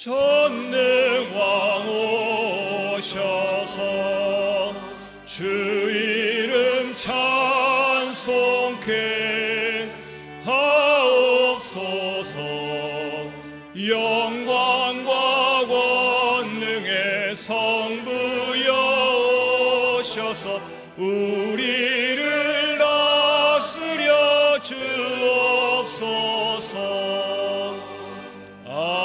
전능왕 오셔서 주 이름 찬송케 하옵소서. 영광과 권능의 성부여 오셔서 우리를 다스려 주옵소서. 아멘.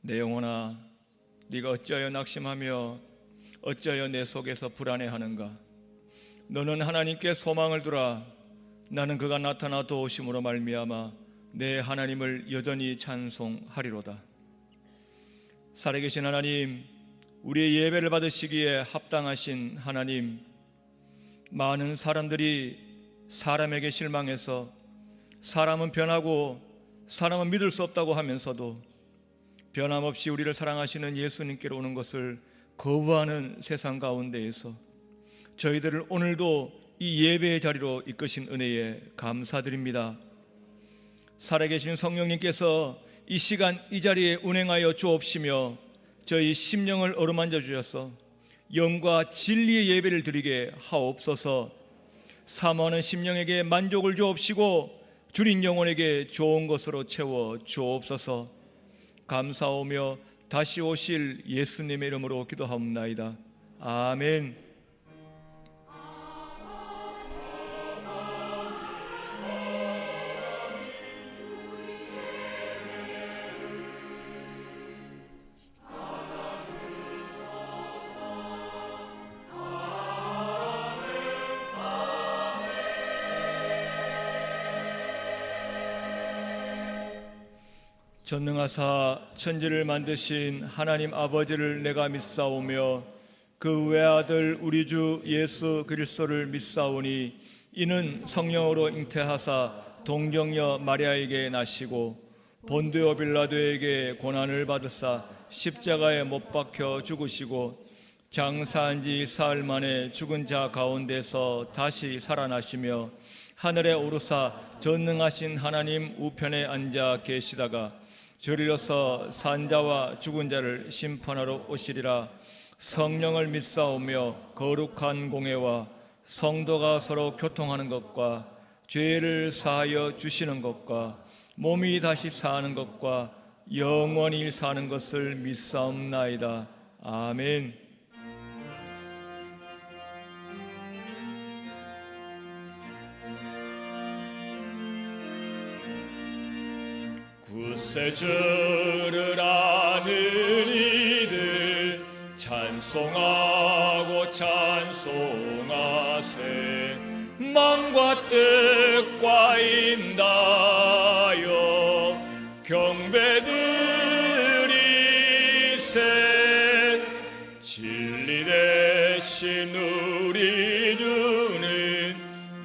내 영혼아, 네가 어찌하여 낙심하며 어찌하여 내 속에서 불안해하는가? 너는 하나님께 소망을 두라. 나는 그가 나타나 도우심으로 말미암아 내 하나님을 여전히 찬송하리로다. 살아계신 하나님, 우리의 예배를 받으시기에 합당하신 하나님, 많은 사람들이 사람에게 실망해서 사람은 변하고 사람은 믿을 수 없다고 하면서도 변함없이 우리를 사랑하시는 예수님께로 오는 것을 거부하는 세상 가운데에서 저희들을 오늘도 이 예배의 자리로 이끄신 은혜에 감사드립니다. 살아계신 성령님께서 이 시간 이 자리에 운행하여 주옵시며 저희 심령을 어루만져 주셔서 영과 진리의 예배를 드리게 하옵소서. 사모하는 심령에게 만족을 주옵시고 줄인 영혼에게 좋은 것으로 채워 주옵소서. 감사하며 다시 오실 예수님의 이름으로 기도하옵나이다. 아멘. 전능하사 천지를 만드신 하나님 아버지를 내가 믿사오며 그 외아들 우리 주 예수 그리스도를 믿사오니 이는 성령으로 잉태하사 동정녀 마리아에게 나시고 본디오 빌라도에게 고난을 받으사 십자가에 못 박혀 죽으시고 장사한 지 사흘 만에 죽은 자 가운데서 다시 살아나시며 하늘에 오르사 전능하신 하나님 우편에 앉아 계시다가 저리로서 산자와 죽은 자를 심판하러 오시리라. 성령을 믿사오며 거룩한 공회와 성도가 서로 교통하는 것과 죄를 사하여 주시는 것과 몸이 다시 사는 것과 영원히 사는 것을 믿사옵나이다. 아멘. 구세주를 아는 이들 찬송하고 찬송하세. 망과 뜻과 인다여 경배드리세. 진리 대신 우리 주는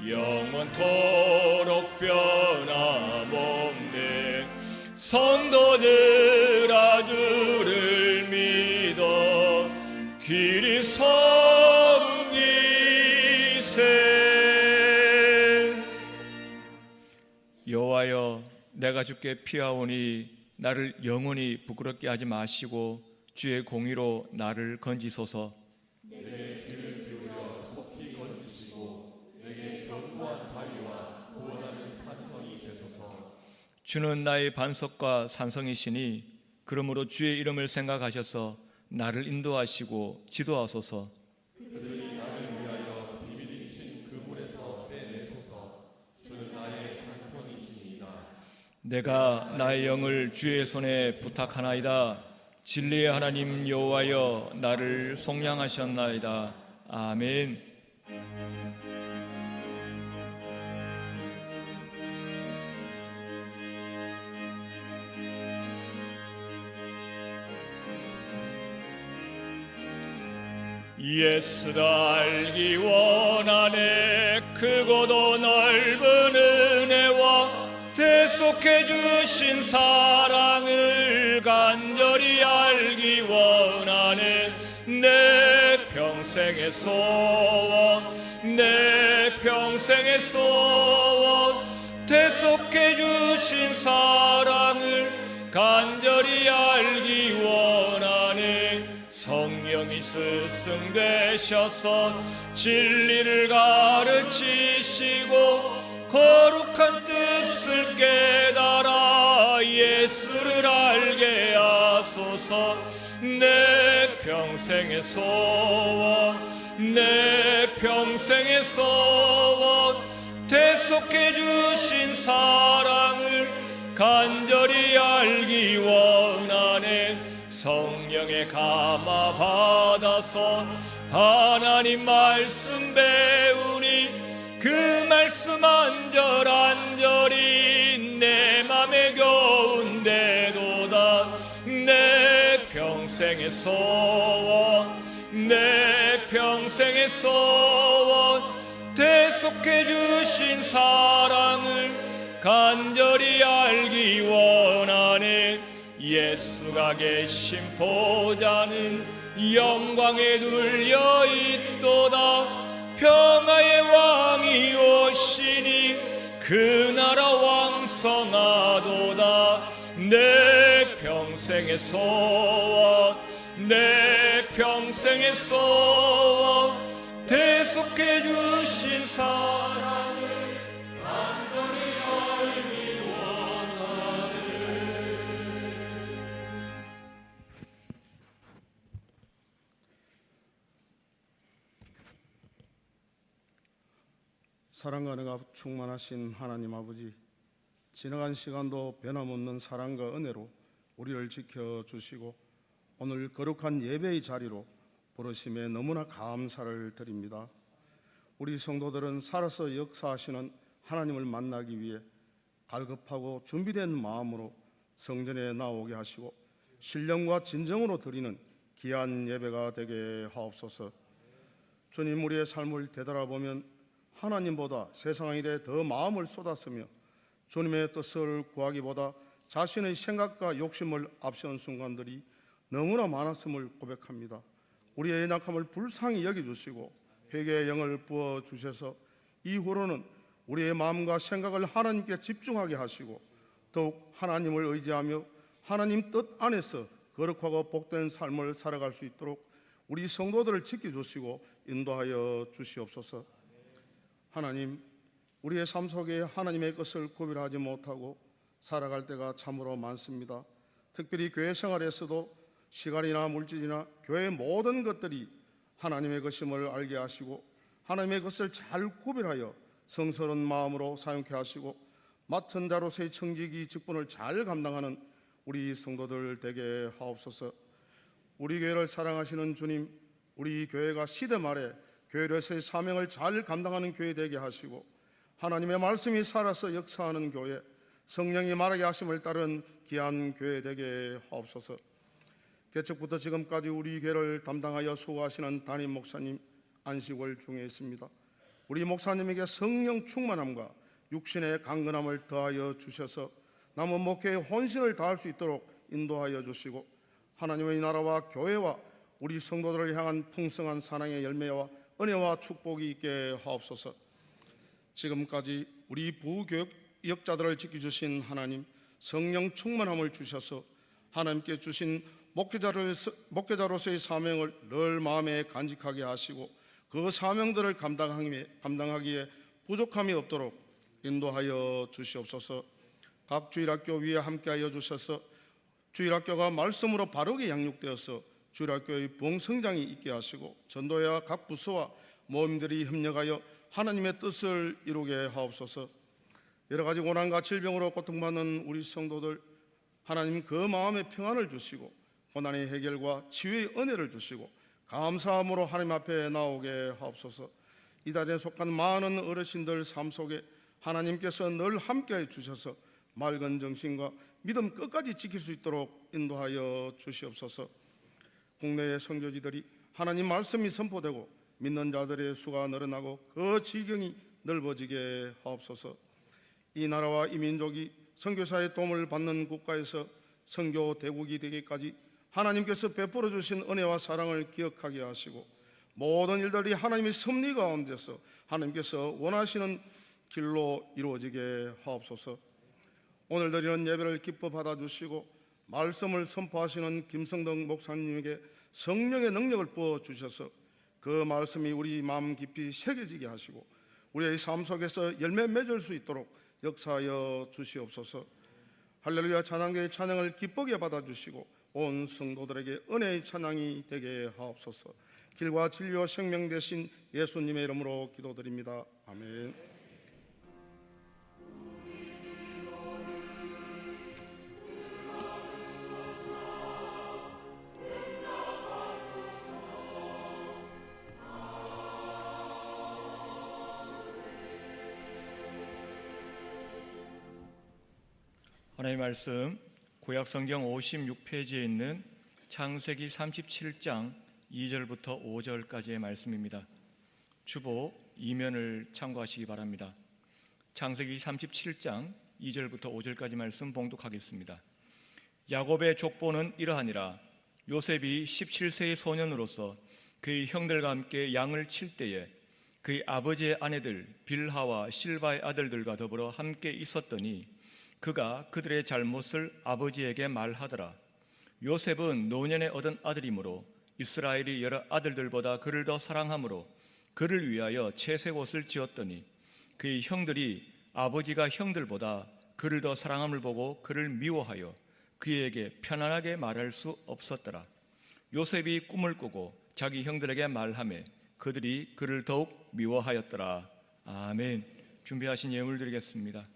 영원토록 변함없네. 성도들아 주를 믿어 길이 섬기세. 여호와여, 내가 주께 피하오니 나를 영원히 부끄럽게 하지 마시고 주의 공의로 나를 건지소서. 내게 귀를 기울여 속히 건지시고 내게 견고한 바위와 구원하는 산성이 되소서. 주는 나의 반석과 산성이시니 그러므로 주의 이름을 생각하셔서 나를 인도하시고 지도하소서. 그들이 나를 위하여 비밀이 친 그물에서 빼내소서. 주는 나의 산성이시니이다. 내가 나의 영을 주의 손에 부탁하나이다. 진리의 하나님 여호와여, 나를 속량하셨나이다. 아멘. 예수를 알기 원하네. 크고도 넓은 은혜와 대속해 주신 사랑을 간절히 알기 원하네. 내 평생의 소원, 내 평생의 평생의 소원 대속해 주신 사랑을 간절히 알기 원하네. 성령이 스승되셔서 진리를 가르치시고 거룩한 뜻을 깨달아 예수를 알게 하소서. 내 평생의 소원 내 평생의 소원 대속해 주신 사랑을 간절히 알기 원하네. 성령의 감화 받아서 하나님 말씀 배우니 그 말씀 안절안절이 내 맘에 겨운데도다. 내 평생의 소원 내 평생의 소원 대속해 주신 사랑을 간절히 알기 원하네. 예수가 계신 보좌는 영광에 둘려 있도다. 평화의 왕이 오시니 그 나라 왕성하도다. 내 평생의 소원 내 평생의 소원 대속해 주신 사랑을 간절히 알기 원하네. 사랑과 은혜가 충만하신 하나님 아버지, 지나간 시간도 변함없는 사랑과 은혜로 우리를 지켜주시고 오늘 거룩한 예배의 자리로 부르심에 너무나 감사를 드립니다. 우리 성도들은 살아서 역사하시는 하나님을 만나기 위해 갈급하고 준비된 마음으로 성전에 나오게 하시고 신령과 진정으로 드리는 귀한 예배가 되게 하옵소서. 주님, 우리의 삶을 되돌아보면 하나님보다 세상 일에 더 마음을 쏟았으며 주님의 뜻을 구하기보다 자신의 생각과 욕심을 앞세운 순간들이 너무나 많았음을 고백합니다. 우리의 연약함을 불쌍히 여겨주시고 회개의 영을 부어주셔서 이후로는 우리의 마음과 생각을 하나님께 집중하게 하시고 더욱 하나님을 의지하며 하나님 뜻 안에서 거룩하고 복된 삶을 살아갈 수 있도록 우리 성도들을 지켜주시고 인도하여 주시옵소서. 하나님, 우리의 삶 속에 하나님의 것을 구별하지 못하고 살아갈 때가 참으로 많습니다. 특별히 교회 생활에서도 시간이나 물질이나 교회의 모든 것들이 하나님의 것임을 알게 하시고 하나님의 것을 잘 구별하여 성스러운 마음으로 사용케 하시고 맡은 자로서의 청지기 직분을 잘 감당하는 우리 성도들 되게 하옵소서. 우리 교회를 사랑하시는 주님, 우리 교회가 시대 말에 교회로서의 사명을 잘 감당하는 교회 되게 하시고 하나님의 말씀이 살아서 역사하는 교회, 성령이 말하게 하심을 따른 귀한 교회 되게 하옵소서. 개척부터 지금까지 우리 교회를 담당하여 수고하시는 담임 목사님 안식월 중에 있습니다. 우리 목사님에게 성령 충만함과 육신의 강건함을 더하여 주셔서 남은 목회의 혼신을 다할 수 있도록 인도하여 주시고 하나님의 나라와 교회와 우리 성도들을 향한 풍성한 사랑의 열매와 은혜와 축복이 있게 하옵소서. 지금까지 우리 부교역자들을 지켜주신 하나님, 성령 충만함을 주셔서 하나님께 주신 목회자로서의 사명을 늘 마음에 간직하게 하시고 그 사명들을 감당하기에 부족함이 없도록 인도하여 주시옵소서. 각 주일학교 위에 함께하여 주셔서 주일학교가 말씀으로 바르게 양육되어서 주일학교의 부흥성장이 있게 하시고 전도회와 각 부서와 모임들이 협력하여 하나님의 뜻을 이루게 하옵소서. 여러 가지 고난과 질병으로 고통받는 우리 성도들, 하나님 그 마음의 평안을 주시고 고난의 해결과 치유의 은혜를 주시고 감사함으로 하나님 앞에 나오게 하옵소서. 이 자리에 속한 많은 어르신들 삶 속에 하나님께서 늘 함께해 주셔서 맑은 정신과 믿음 끝까지 지킬 수 있도록 인도하여 주시옵소서. 국내의 선교지들이 하나님 말씀이 선포되고 믿는 자들의 수가 늘어나고 그 지경이 넓어지게 하옵소서. 이 나라와 이 민족이 선교사의 도움을 받는 국가에서 선교 대국이 되기까지 하나님께서 베풀어 주신 은혜와 사랑을 기억하게 하시고 모든 일들이 하나님의 섭리 가운데서 하나님께서 원하시는 길로 이루어지게 하옵소서. 오늘 드리는 예배를 기뻐 받아주시고 말씀을 선포하시는 김성덕 목사님에게 성령의 능력을 부어주셔서 그 말씀이 우리 마음 깊이 새겨지게 하시고 우리의 삶 속에서 열매 맺을 수 있도록 역사하여 주시옵소서. 할렐루야 찬양대의 찬양을 기쁘게 받아주시고 온 성도들에게 은혜의 찬양이 되게 하옵소서. 길과 진리와 생명 되신 예수님의 이름으로 기도드립니다. 아멘. 하나님의 말씀 구약성경 56페이지에 있는 창세기 37장 2절부터 5절까지의 말씀입니다. 주보 2면을 참고하시기 바랍니다. 창세기 37장 2절부터 5절까지 말씀 봉독하겠습니다. 야곱의 족보는 이러하니라. 요셉이 17세의 소년으로서 그의 형들과 함께 양을 칠 때에 그의 아버지의 아내들 빌하와 실바의 아들들과 더불어 함께 있었더니 그가 그들의 잘못을 아버지에게 말하더라. 요셉은 노년에 얻은 아들이므로 이스라엘이 여러 아들들보다 그를 더 사랑하므로 그를 위하여 채색 옷을 지었더니 그의 형들이 아버지가 형들보다 그를 더 사랑함을 보고 그를 미워하여 그에게 편안하게 말할 수 없었더라. 요셉이 꿈을 꾸고 자기 형들에게 말하매 그들이 그를 더욱 미워하였더라. 아멘. 준비하신 예물 드리겠습니다.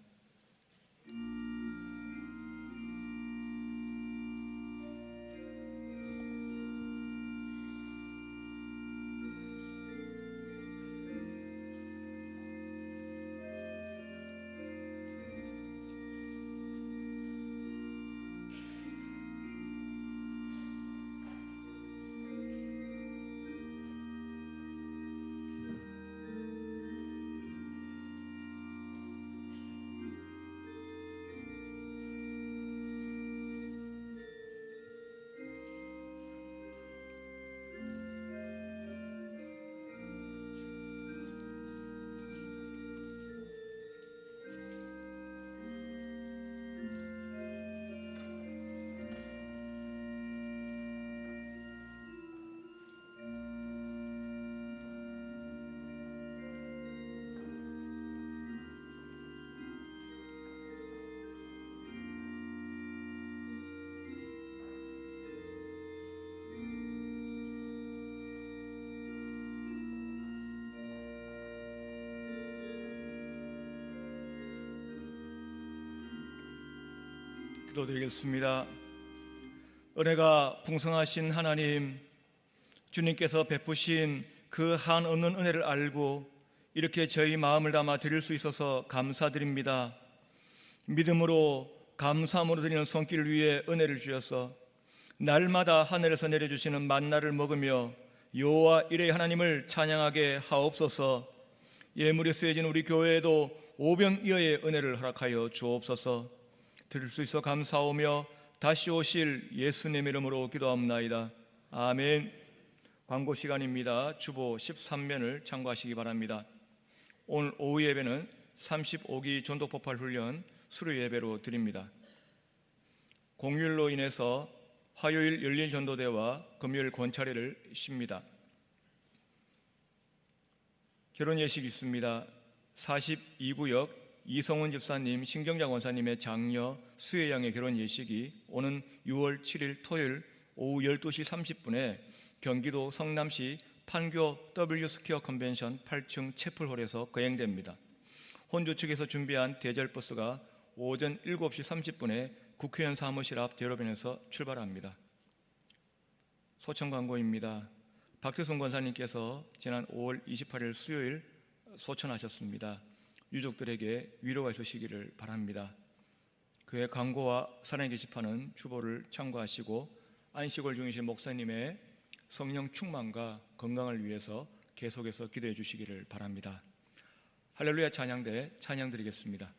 기도드리겠습니다. 은혜가 풍성하신 하나님, 주님께서 베푸신 그 한없는 은혜를 알고 이렇게 저희 마음을 담아 드릴 수 있어서 감사드립니다. 믿음으로 감사함으로 드리는 손길 위에 은혜를 주셔서 날마다 하늘에서 내려주시는 만나를 먹으며 여호와 이레 하나님을 찬양하게 하옵소서. 예물이 쓰여진 우리 교회에도 오병이어의 은혜를 허락하여 주옵소서. 드릴 수 있어 감사하며 다시 오실 예수님 이름으로 기도합나이다. 아멘. 광고 시간입니다. 주보 13면을 참고하시기 바랍니다. 오늘 오후 예배는 35기 전도폭발 훈련 수료 예배로 드립니다. 공휴일로 인해서 화요일 열릴 전도대와 금요일 권차례를 쉽니다. 결혼 예식이 있습니다. 42구역 이성훈 집사님, 신경자 권사님의 장녀 수혜양의 결혼 예식이 오는 6월 7일 토요일 오후 12시 30분에 경기도 성남시 판교 W스퀘어 컨벤션 8층 채플홀에서 거행됩니다. 혼주 측에서 준비한 대절버스가 오전 7시 30분에 국회의원 사무실 앞 대로변에서 출발합니다. 소청 광고입니다. 박태순 권사님께서 지난 5월 28일 수요일 소천하셨습니다. 유족들에게 위로가 있으시기를 바랍니다. 그의 광고와 사랑의 게시판은 주보를 참고하시고 안식월 중이신 목사님의 성령 충만과 건강을 위해서 계속해서 기도해 주시기를 바랍니다. 할렐루야 찬양대 찬양 드리겠습니다.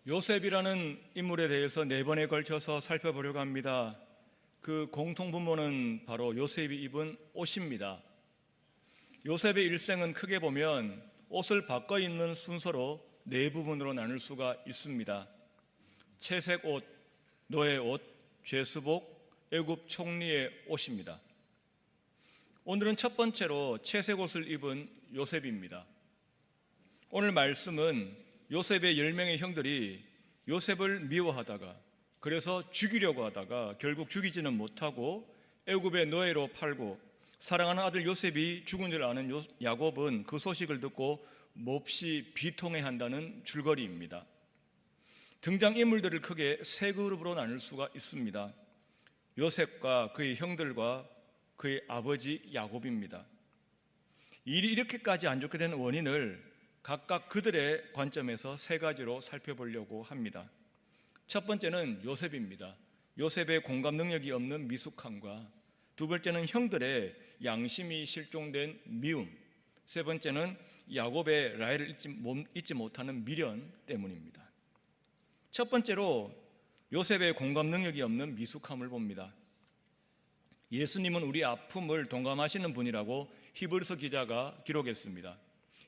요셉이라는 인물에 대해서 4번에 걸쳐서 살펴보려고 합니다. 그 공통분모는 바로 요셉이 입은 옷입니다. 요셉의 일생은 크게 보면 옷을 바꿔 입는 순서로 4부분으로 나눌 수가 있습니다. 채색 옷, 노예 옷, 죄수복, 애굽 총리의 옷입니다. 오늘은 첫 번째로 채색 옷을 입은 요셉입니다. 오늘 말씀은 요셉의 10명의 형들이 요셉을 미워하다가, 그래서 죽이려고 하다가 결국 죽이지는 못하고 애굽의 노예로 팔고, 사랑하는 아들 요셉이 죽은 줄 아는 야곱은 그 소식을 듣고 몹시 비통해한다는 줄거리입니다. 등장인물들을 크게 3그룹으로 나눌 수가 있습니다. 요셉과 그의 형들과 그의 아버지 야곱입니다. 일이 이렇게까지 안 좋게 된 원인을 각각 그들의 관점에서 3가지로 살펴보려고 합니다. 첫 번째는 요셉입니다. 요셉의 공감 능력이 없는 미숙함과, 두 번째는 형들의 양심이 실종된 미움, 세 번째는 야곱의 라헬을 잊지 못하는 미련 때문입니다. 첫 번째로 요셉의 공감 능력이 없는 미숙함을 봅니다. 예수님은 우리 아픔을 동감하시는 분이라고 히브리서 기자가 기록했습니다.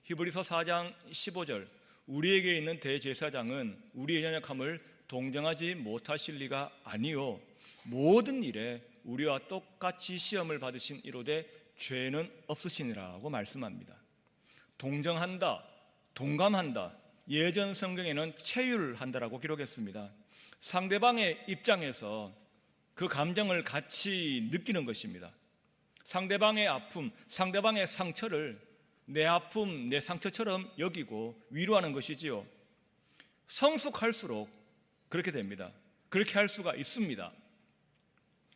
히브리서 4장 15절, 우리에게 있는 대제사장은 우리의 연약함을 동정하지 못하실 리가 아니요 모든 일에 우리와 똑같이 시험을 받으신 이로되 죄는 없으시니라고 말씀합니다. 동정한다, 동감한다, 예전 성경에는 체휼한다라고 기록했습니다. 상대방의 입장에서 그 감정을 같이 느끼는 것입니다. 상대방의 아픔, 상대방의 상처를 내 아픔, 내 상처처럼 여기고 위로하는 것이지요. 성숙할수록 그렇게 됩니다. 그렇게 할 수가 있습니다.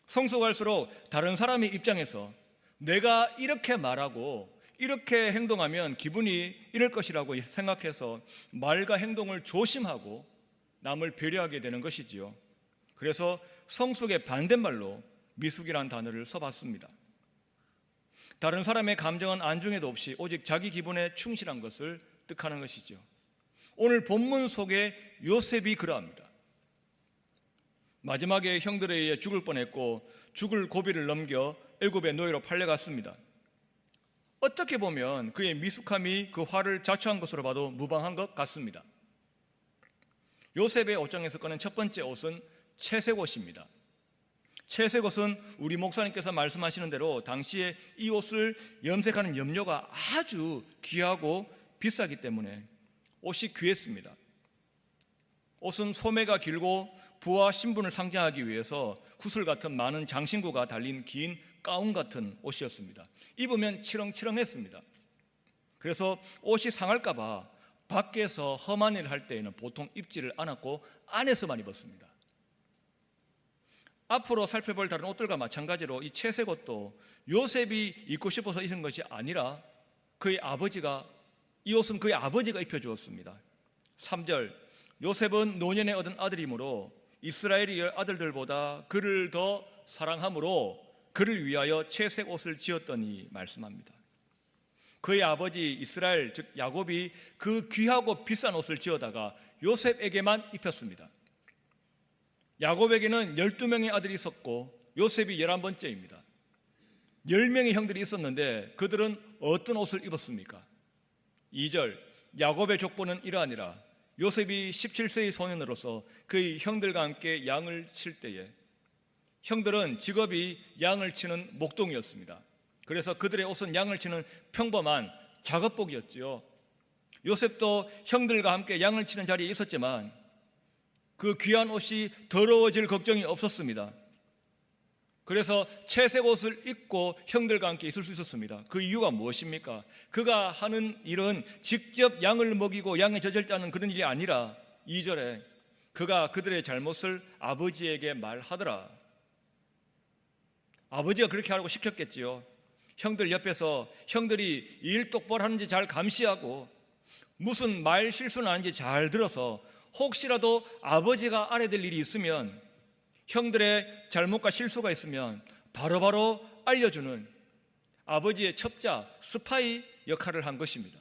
성숙할수록 다른 사람의 입장에서 내가 이렇게 말하고 이렇게 행동하면 기분이 이럴 것이라고 생각해서 말과 행동을 조심하고 남을 배려하게 되는 것이지요. 그래서 성숙의 반대말로 미숙이란 단어를 써봤습니다. 다른 사람의 감정은 안중에도 없이 오직 자기 기분에 충실한 것을 뜻하는 것이죠. 오늘 본문 속에 요셉이 그러합니다. 마지막에 형들에 의해 죽을 뻔했고 죽을 고비를 넘겨 애굽의 노예로 팔려갔습니다. 어떻게 보면 그의 미숙함이 그 화를 자초한 것으로 봐도 무방한 것 같습니다. 요셉의 옷장에서 꺼낸 첫 번째 옷은 채색 옷입니다. 채색 옷은 우리 목사님께서 말씀하시는 대로 당시에 이 옷을 염색하는 염료가 아주 귀하고 비싸기 때문에 옷이 귀했습니다. 옷은 소매가 길고 부와 신분을 상징하기 위해서 구슬 같은 많은 장신구가 달린 긴 가운 같은 옷이었습니다. 입으면 치렁치렁했습니다. 그래서 옷이 상할까 봐 밖에서 험한 일을 할 때에는 보통 입지를 않았고 안에서만 입었습니다. 앞으로 살펴볼 다른 옷들과 마찬가지로 이 채색 옷도 요셉이 입고 싶어서 입은 것이 아니라 이 옷은 그의 아버지가 입혀주었습니다. 3절, 요셉은 노년에 얻은 아들이므로 이스라엘의 아들들보다 그를 더 사랑함으로 그를 위하여 채색 옷을 지었더니 말씀합니다. 그의 아버지 이스라엘 즉 야곱이 그 귀하고 비싼 옷을 지어다가 요셉에게만 입혔습니다. 야곱에게는 12명의 아들이 있었고 요셉이 11번째입니다. 10명의 형들이 있었는데 그들은 어떤 옷을 입었습니까? 2절, 야곱의 족보는 이러하니라. 요셉이 17세의 소년으로서 그의 형들과 함께 양을 칠 때에, 형들은 직업이 양을 치는 목동이었습니다. 그래서 그들의 옷은 양을 치는 평범한 작업복이었지요. 요셉도 형들과 함께 양을 치는 자리에 있었지만 그 귀한 옷이 더러워질 걱정이 없었습니다. 그래서 채색 옷을 입고 형들과 함께 있을 수 있었습니다. 그 이유가 무엇입니까? 그가 하는 일은 직접 양을 먹이고 양에 젖을 짜는 그런 일이 아니라 2절에 그가 그들의 잘못을 아버지에게 말하더라. 아버지가 그렇게 하라고 시켰겠지요. 형들 옆에서 형들이 일 똑바로 하는지 잘 감시하고 무슨 말 실수는 아닌지 잘 들어서 혹시라도 아버지가 알아야 될 일이 있으면, 형들의 잘못과 실수가 있으면 바로바로 알려주는 아버지의 첩자, 스파이 역할을 한 것입니다.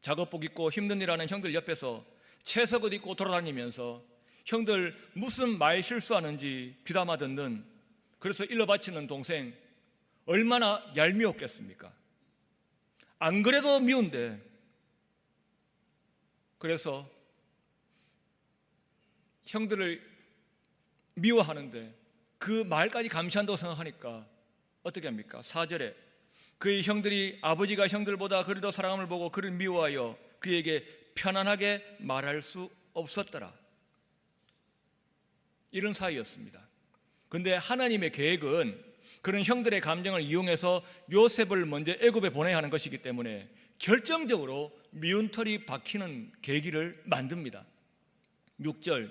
작업복 입고 힘든 일 하는 형들 옆에서 채석옷 입고 돌아다니면서 형들 무슨 말 실수하는지 귀담아 듣는, 그래서 일러 바치는 동생 얼마나 얄미웠겠습니까? 안 그래도 미운데. 그래서 형들을 미워하는데 그 말까지 감시한다고 생각하니까 어떻게 합니까? 4절에 그의 형들이 아버지가 형들보다 그를 더 사랑함을 보고 그를 미워하여 그에게 편안하게 말할 수 없었더라. 이런 사이였습니다. 그런데 하나님의 계획은 그런 형들의 감정을 이용해서 요셉을 먼저 애굽에 보내야 하는 것이기 때문에 결정적으로 미운 털이 박히는 계기를 만듭니다. 6절,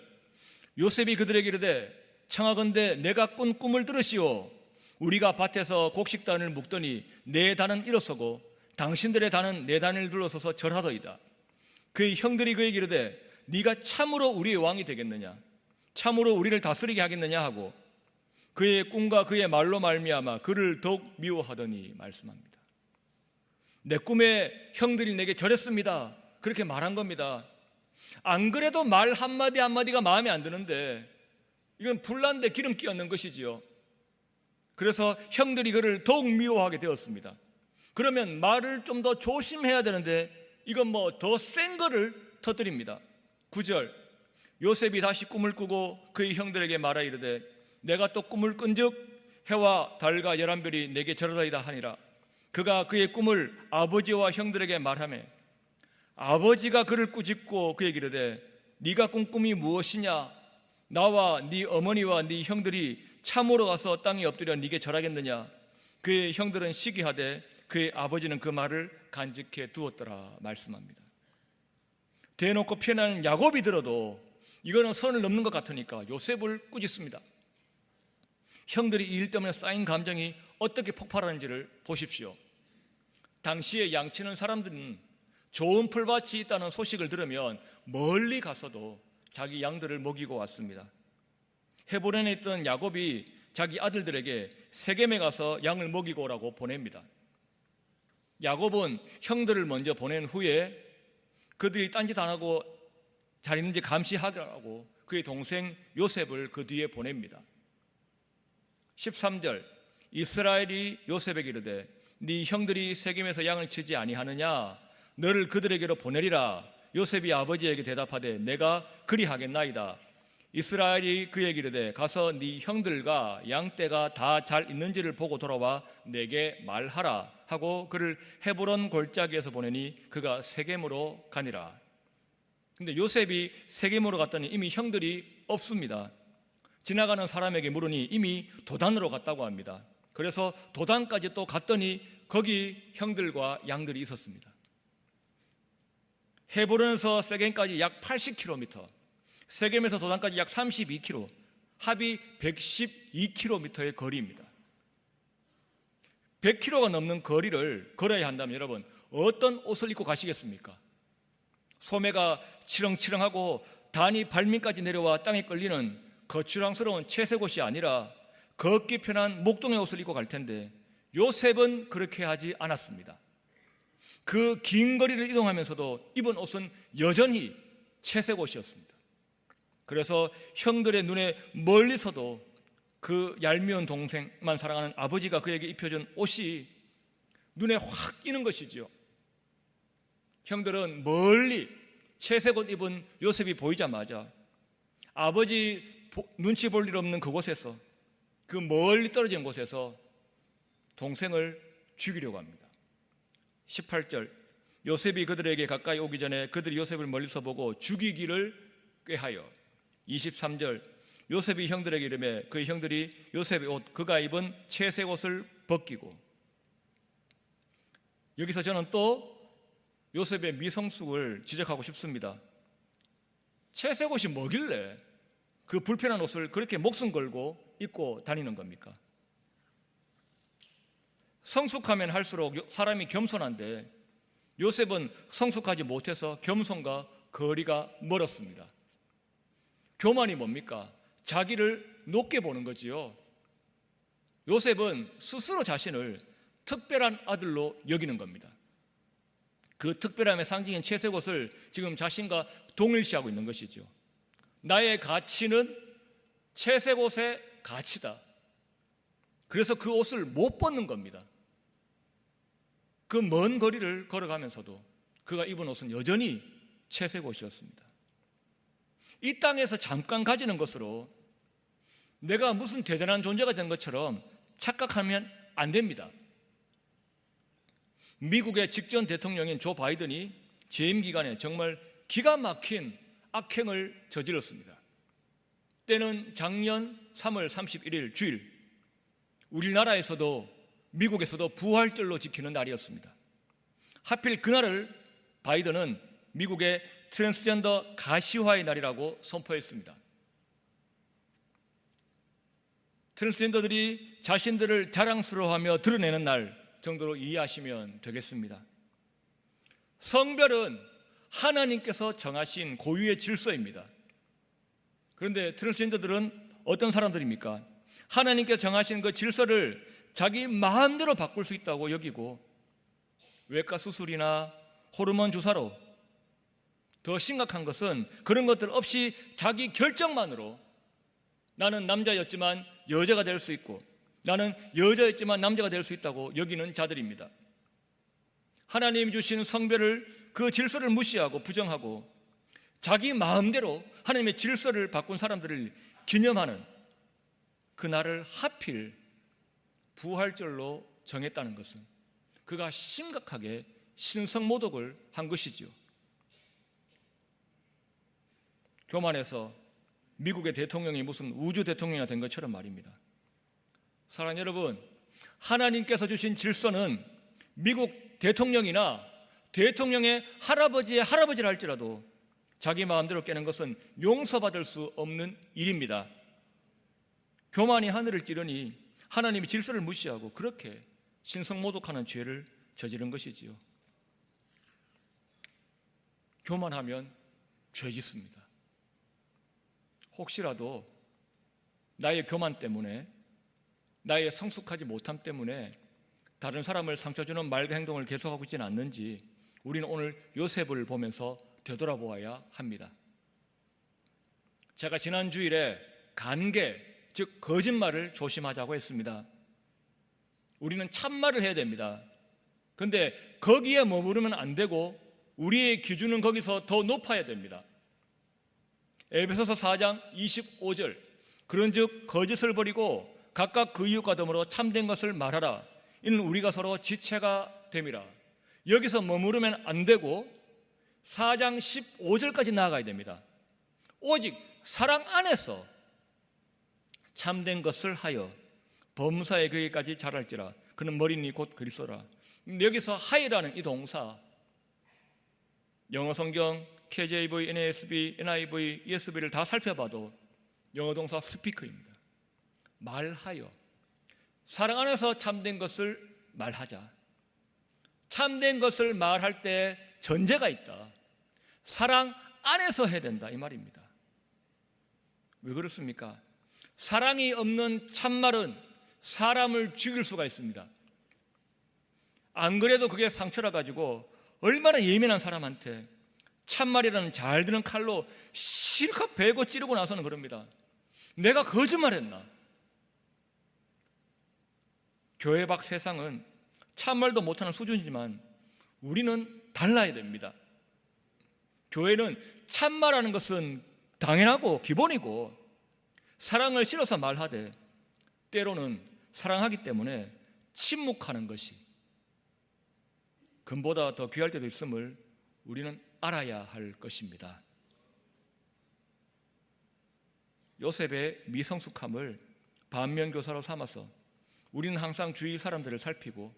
요셉이 그들에게 이르되 청하건대 내가 꾼 꿈을 들으시오. 우리가 밭에서 곡식단을 묶더니 내 단은 일어서고 당신들의 단은 내 단을 둘러서서 절하더이다. 그의 형들이 그에게 이르되 네가 참으로 우리의 왕이 되겠느냐, 참으로 우리를 다스리게 하겠느냐 하고 그의 꿈과 그의 말로 말미암아 그를 더욱 미워하더니 말씀합니다. 내 꿈에 형들이 내게 절했습니다. 그렇게 말한 겁니다. 안 그래도 말 한마디 한마디가 마음에 안 드는데 이건 불난데 기름 끼얹는 것이지요. 그래서 형들이 그를 더욱 미워하게 되었습니다. 그러면 말을 좀 더 조심해야 되는데 이건 뭐 더 센 거를 터뜨립니다. 9절, 요셉이 다시 꿈을 꾸고 그의 형들에게 말하 이르되 내가 또 꿈을 꾼즉 해와 달과 열한 별이 내게 절하다이다 하니라. 그가 그의 꿈을 아버지와 형들에게 말하며 아버지가 그를 꾸짖고 그에게 이르되 네가 꾼 꿈이 무엇이냐, 나와 네 어머니와 네 형들이 참으로 가서 땅에 엎드려 네게 절하겠느냐. 그의 형들은 시기하되 그의 아버지는 그 말을 간직해 두었더라 말씀합니다. 대놓고 표현하는 야곱이 들어도 이거는 선을 넘는 것 같으니까 요셉을 꾸짖습니다. 형들이 이 일 때문에 쌓인 감정이 어떻게 폭발하는지를 보십시오. 당시에 양치는 사람들은 좋은 풀밭이 있다는 소식을 들으면 멀리 가서도 자기 양들을 먹이고 왔습니다. 헤브론에 있던 야곱이 자기 아들들에게 세겜에 가서 양을 먹이고 오라고 보냅니다. 야곱은 형들을 먼저 보낸 후에 그들이 딴짓 안 하고 잘 있는지 감시하라고 그의 동생 요셉을 그 뒤에 보냅니다. 13절, 이스라엘이 요셉에게 이르되 네 형들이 세겜에서 양을 치지 아니하느냐, 너를 그들에게로 보내리라. 요셉이 아버지에게 대답하되 내가 그리하겠나이다. 이스라엘이 그에게 이르되 가서 네 형들과 양떼가 다 잘 있는지를 보고 돌아와 내게 말하라 하고 그를 헤브론 골짜기에서 보내니 그가 세겜으로 가니라. 근데 요셉이 세겜으로 갔더니 이미 형들이 없습니다. 지나가는 사람에게 물으니 이미 도단으로 갔다고 합니다. 그래서 도단까지 또 갔더니 거기 형들과 양들이 있었습니다. 헤브론에서 세겜까지 약 80km, 세겜에서 도단까지 약 32km, 합이 112km의 거리입니다. 100km가 넘는 거리를 걸어야 한다면 여러분 어떤 옷을 입고 가시겠습니까? 소매가 치렁치렁하고 단이 발밑까지 내려와 땅에 끌리는 거추장스러운 채색옷이 아니라 걷기 편한 목동의 옷을 입고 갈 텐데 요셉은 그렇게 하지 않았습니다. 그 긴 거리를 이동하면서도 입은 옷은 여전히 채색옷이었습니다. 그래서 형들의 눈에 멀리서도 그 얄미운 동생만 사랑하는 아버지가 그에게 입혀준 옷이 눈에 확 띄는 것이지요. 형들은 멀리 채색옷 입은 요셉이 보이자마자 아버지 눈치 볼 일 없는 그곳에서, 그 멀리 떨어진 곳에서 동생을 죽이려고 합니다. 18절, 요셉이 그들에게 가까이 오기 전에 그들이 요셉을 멀리서 보고 죽이기를 꾀하여. 23절, 요셉이 형들에게 이르매 그 형들이 요셉의 옷, 그가 입은 채색 옷을 벗기고. 여기서 저는 또 요셉의 미성숙을 지적하고 싶습니다. 채색 옷이 뭐길래 그 불편한 옷을 그렇게 목숨 걸고 입고 다니는 겁니까? 성숙하면 할수록 사람이 겸손한데 요셉은 성숙하지 못해서 겸손과 거리가 멀었습니다. 교만이 뭡니까? 자기를 높게 보는 거지요. 요셉은 스스로 자신을 특별한 아들로 여기는 겁니다. 그 특별함의 상징인 채색옷을 지금 자신과 동일시하고 있는 것이죠. 나의 가치는 채색 옷의 가치다. 그래서 그 옷을 못 벗는 겁니다. 그 먼 거리를 걸어가면서도 그가 입은 옷은 여전히 채색 옷이었습니다. 이 땅에서 잠깐 가지는 것으로 내가 무슨 대단한 존재가 된 것처럼 착각하면 안 됩니다. 미국의 직전 대통령인 조 바이든이 재임 기간에 정말 기가 막힌 악행을 저질렀습니다. 때는 작년 3월 31일 주일, 우리나라에서도 미국에서도 부활절로 지키는 날이었습니다. 하필 그날을 바이든은 미국의 트랜스젠더 가시화의 날이라고 선포했습니다. 트랜스젠더들이 자신들을 자랑스러워하며 드러내는 날 정도로 이해하시면 되겠습니다. 성별은 하나님께서 정하신 고유의 질서입니다. 그런데 트랜스젠더들은 어떤 사람들입니까? 하나님께서 정하신 그 질서를 자기 마음대로 바꿀 수 있다고 여기고 외과 수술이나 호르몬 주사로, 더 심각한 것은 그런 것들 없이 자기 결정만으로 나는 남자였지만 여자가 될 수 있고 나는 여자였지만 남자가 될 수 있다고 여기는 자들입니다. 하나님 주신 성별을, 그 질서를 무시하고 부정하고 자기 마음대로 하나님의 질서를 바꾼 사람들을 기념하는 그날을 하필 부활절로 정했다는 것은 그가 심각하게 신성모독을 한 것이지요. 교만해서 미국의 대통령이 무슨 우주 대통령이 된 것처럼 말입니다. 사랑하는 여러분, 하나님께서 주신 질서는 미국 대통령이나 대통령의 할아버지의 할아버지라 할지라도 자기 마음대로 깨는 것은 용서받을 수 없는 일입니다. 교만이 하늘을 찌르니 하나님의 질서를 무시하고 그렇게 신성모독하는 죄를 저지른 것이지요. 교만하면 죄 짓습니다. 혹시라도 나의 교만 때문에, 나의 성숙하지 못함 때문에 다른 사람을 상처 주는 말과 행동을 계속하고 있지는 않는지 우리는 오늘 요셉을 보면서 되돌아보아야 합니다. 제가 지난 주일에 간계, 즉 거짓말을 조심하자고 했습니다. 우리는 참말을 해야 됩니다. 그런데 거기에 머무르면 안 되고 우리의 기준은 거기서 더 높아야 됩니다. 에베소서 4장 25절, 그런즉 거짓을 버리고 각각 그 이웃과 더불어 참된 것을 말하라. 이는 우리가 서로 지체가 됨이라. 여기서 머무르면 안 되고 4장 15절까지 나아가야 됩니다. 오직 사랑 안에서 참된 것을 하여 범사에 그에까지 자랄지라. 그는 머리니 곧 그리스도라. 여기서 하이라는 이 동사, 영어 성경 KJV, NASB, NIV, ESV를 다 살펴봐도 영어 동사 스피크입니다. 말하여, 사랑 안에서 참된 것을 말하자. 참된 것을 말할 때 전제가 있다. 사랑 안에서 해야 된다, 이 말입니다. 왜 그렇습니까? 사랑이 없는 참말은 사람을 죽일 수가 있습니다. 안 그래도 그게 상처라 가지고 얼마나 예민한 사람한테 참말이라는 잘 드는 칼로 실컷 베고 찌르고 나서는 그럽니다. 내가 거짓말했나? 교회 밖 세상은 참말도 못하는 수준이지만 우리는 달라야 됩니다. 교회는 참말하는 것은 당연하고 기본이고 사랑을 실어서 말하되 때로는 사랑하기 때문에 침묵하는 것이 금보다 더 귀할 때도 있음을 우리는 알아야 할 것입니다. 요셉의 미성숙함을 반면교사로 삼아서 우리는 항상 주위 사람들을 살피고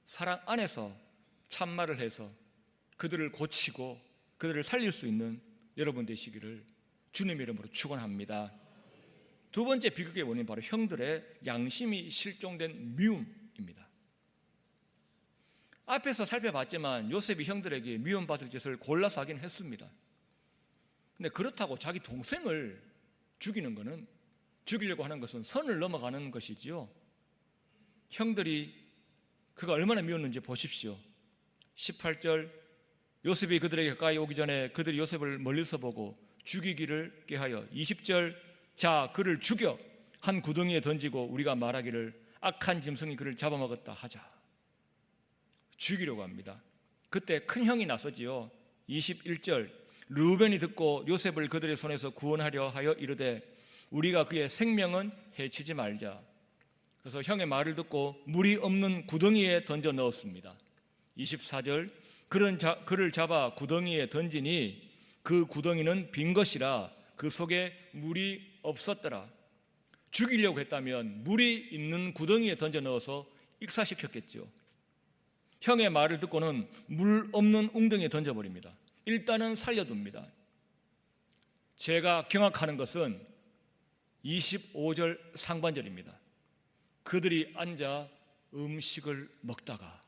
사랑 안에서 참말을 해서 그들을 고치고 그들을 살릴 수 있는 여러분 되시기를 주님의 이름으로 축원합니다. 두 번째 비극의 원인은 바로 형들의 양심이 실종된 미움입니다. 앞에서 살펴봤지만 요셉이 형들에게 미움받을 짓을 골라서 하긴 했습니다. 근데 그렇다고 자기 동생을 죽이려고 하는 것은 선을 넘어가는 것이지요. 형들이 그가 얼마나 미웠는지 보십시오. 18절 요셉이 그들에게 가까이 오기 전에 그들이 요셉을 멀리서 보고 죽이기를 꾀하여 20절 자 그를 죽여 한 구덩이에 던지고 우리가 말하기를 악한 짐승이 그를 잡아먹었다 하자. 죽이려고 합니다. 그때 큰 형이 나서지요. 21절 르우벤이 듣고 요셉을 그들의 손에서 구원하려 하여 이르되 우리가 그의 생명은 해치지 말자. 그래서 형의 말을 듣고 물이 없는 구덩이에 던져 넣었습니다. 24절 그를 잡아 구덩이에 던지니 그 구덩이는 빈 것이라 그 속에 물이 없었더라. 죽이려고 했다면 물이 있는 구덩이에 던져 넣어서 익사시켰겠죠. 형의 말을 듣고는 물 없는 웅덩이에 던져버립니다. 일단은 살려둡니다. 제가 경악하는 것은 25절 상반절입니다. 그들이 앉아 음식을 먹다가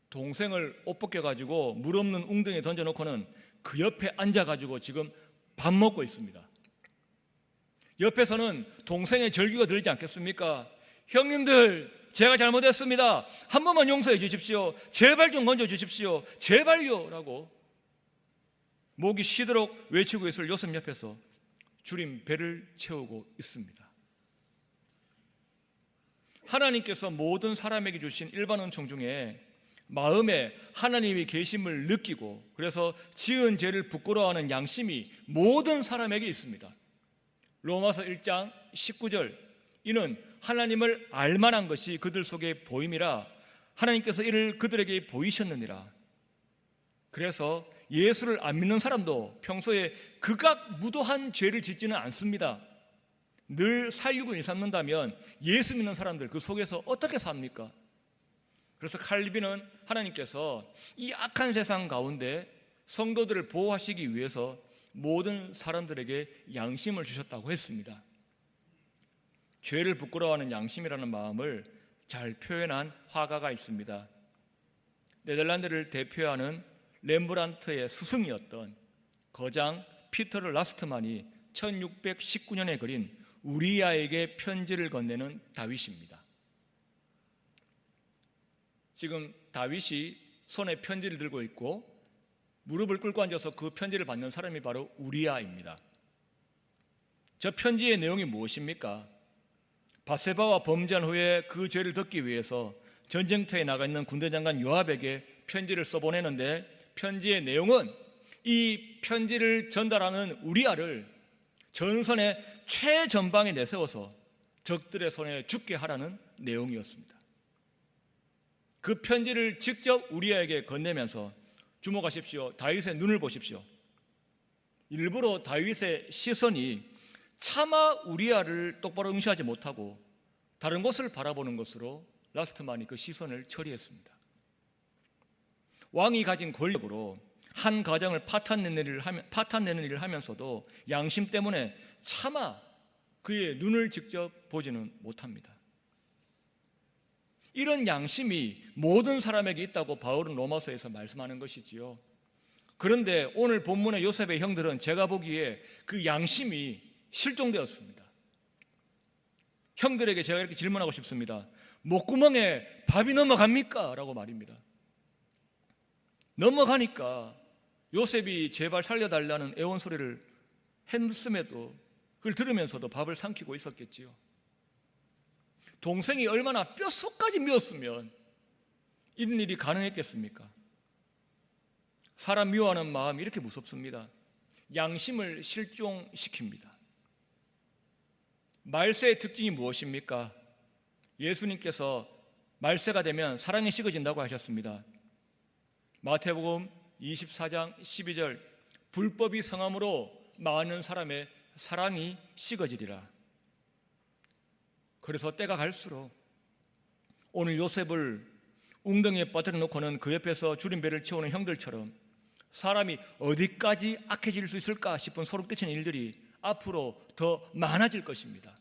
동생을 옷 벗겨가지고 물 없는 웅덩이에 던져놓고는 그 옆에 앉아가지고 지금 밥 먹고 있습니다. 옆에서는 동생의 절규가 들리지 않겠습니까? 형님들 제가 잘못했습니다. 한 번만 용서해 주십시오. 제발 좀 건져 주십시오. 제발요 라고 목이 쉬도록 외치고 있을 요셉 옆에서 주님 배를 채우고 있습니다. 하나님께서 모든 사람에게 주신 일반 은총 중에 마음에 하나님이 계심을 느끼고 그래서 지은 죄를 부끄러워하는 양심이 모든 사람에게 있습니다. 로마서 1장 19절 이는 하나님을 알만한 것이 그들 속에 보임이라 하나님께서 이를 그들에게 보이셨느니라. 그래서 예수를 안 믿는 사람도 평소에 극악 무도한 죄를 짓지는 않습니다. 늘 살육을 일삼는다면 예수 믿는 사람들 그 속에서 어떻게 삽니까? 그래서 칼빈은 하나님께서 이 악한 세상 가운데 성도들을 보호하시기 위해서 모든 사람들에게 양심을 주셨다고 했습니다. 죄를 부끄러워하는 양심이라는 마음을 잘 표현한 화가가 있습니다. 네덜란드를 대표하는 렘브란트의 스승이었던 거장 피터르 라스트만이 1619년에 그린 우리아에게 편지를 건네는 다윗입니다. 지금 다윗이 손에 편지를 들고 있고 무릎을 꿇고 앉아서 그 편지를 받는 사람이 바로 우리아입니다. 저 편지의 내용이 무엇입니까? 바세바와 범죄한 후에 그 죄를 덮기 위해서 전쟁터에 나가 있는 군대 장관 요압에게 편지를 써보내는데 편지의 내용은 이 편지를 전달하는 우리아를 전선의 최전방에 내세워서 적들의 손에 죽게 하라는 내용이었습니다. 그 편지를 직접 우리아에게 건네면서 주목하십시오. 다윗의 눈을 보십시오. 일부러 다윗의 시선이 차마 우리아를 똑바로 응시하지 못하고 다른 곳을 바라보는 것으로 라스트만이 그 시선을 처리했습니다. 왕이 가진 권력으로 한 가정을 파탄내는 일을 하면서도 양심 때문에 차마 그의 눈을 직접 보지는 못합니다. 이런 양심이 모든 사람에게 있다고 바울은 로마서에서 말씀하는 것이지요. 그런데 오늘 본문의 요셉의 형들은 제가 보기에 그 양심이 실종되었습니다. 형들에게 제가 이렇게 질문하고 싶습니다. 목구멍에 밥이 넘어갑니까? 라고 말입니다. 넘어가니까 요셉이 제발 살려달라는 애원 소리를 했음에도 그걸 들으면서도 밥을 삼키고 있었겠지요. 동생이 얼마나 뼛속까지 미웠으면 이런 일이 가능했겠습니까? 사람 미워하는 마음이 이렇게 무섭습니다. 양심을 실종시킵니다. 말세의 특징이 무엇입니까? 예수님께서 말세가 되면 사랑이 식어진다고 하셨습니다. 마태복음 24장 12절 불법이 성함으로 많은 사람의 사랑이 식어지리라. 그래서 때가 갈수록 오늘 요셉을 웅덩이에 빠뜨려 놓고는 그 옆에서 주린 배를 채우는 형들처럼 사람이 어디까지 악해질 수 있을까 싶은 소름 끼치는 일들이 앞으로 더 많아질 것입니다.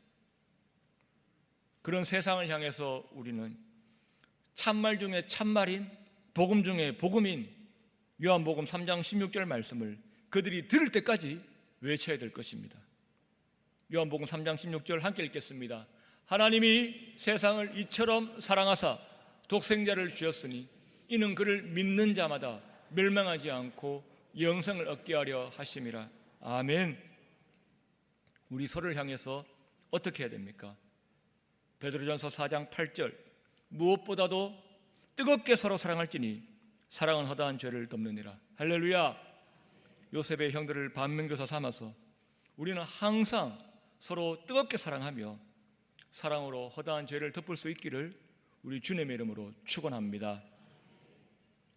그런 세상을 향해서 우리는 참말 중에 참말인 복음 중에 복음인 요한복음 3장 16절 말씀을 그들이 들을 때까지 외쳐야 될 것입니다. 요한복음 3장 16절 함께 읽겠습니다. 하나님이 세상을 이처럼 사랑하사 독생자를 주셨으니 이는 그를 믿는 자마다 멸망하지 않고 영생을 얻게 하려 하심이라. 아멘. 우리 서로를 향해서 어떻게 해야 됩니까? 베드로전서 4장 8절, 무엇보다도 뜨겁게 서로 사랑할지니 사랑은 허다한 죄를 덮느니라. 할렐루야. 요셉의 형들을 반면교사 삼아서 우리는 항상 서로 뜨겁게 사랑하며 사랑으로 허다한 죄를 덮을 수 있기를 우리 주님의 이름으로 축원합니다.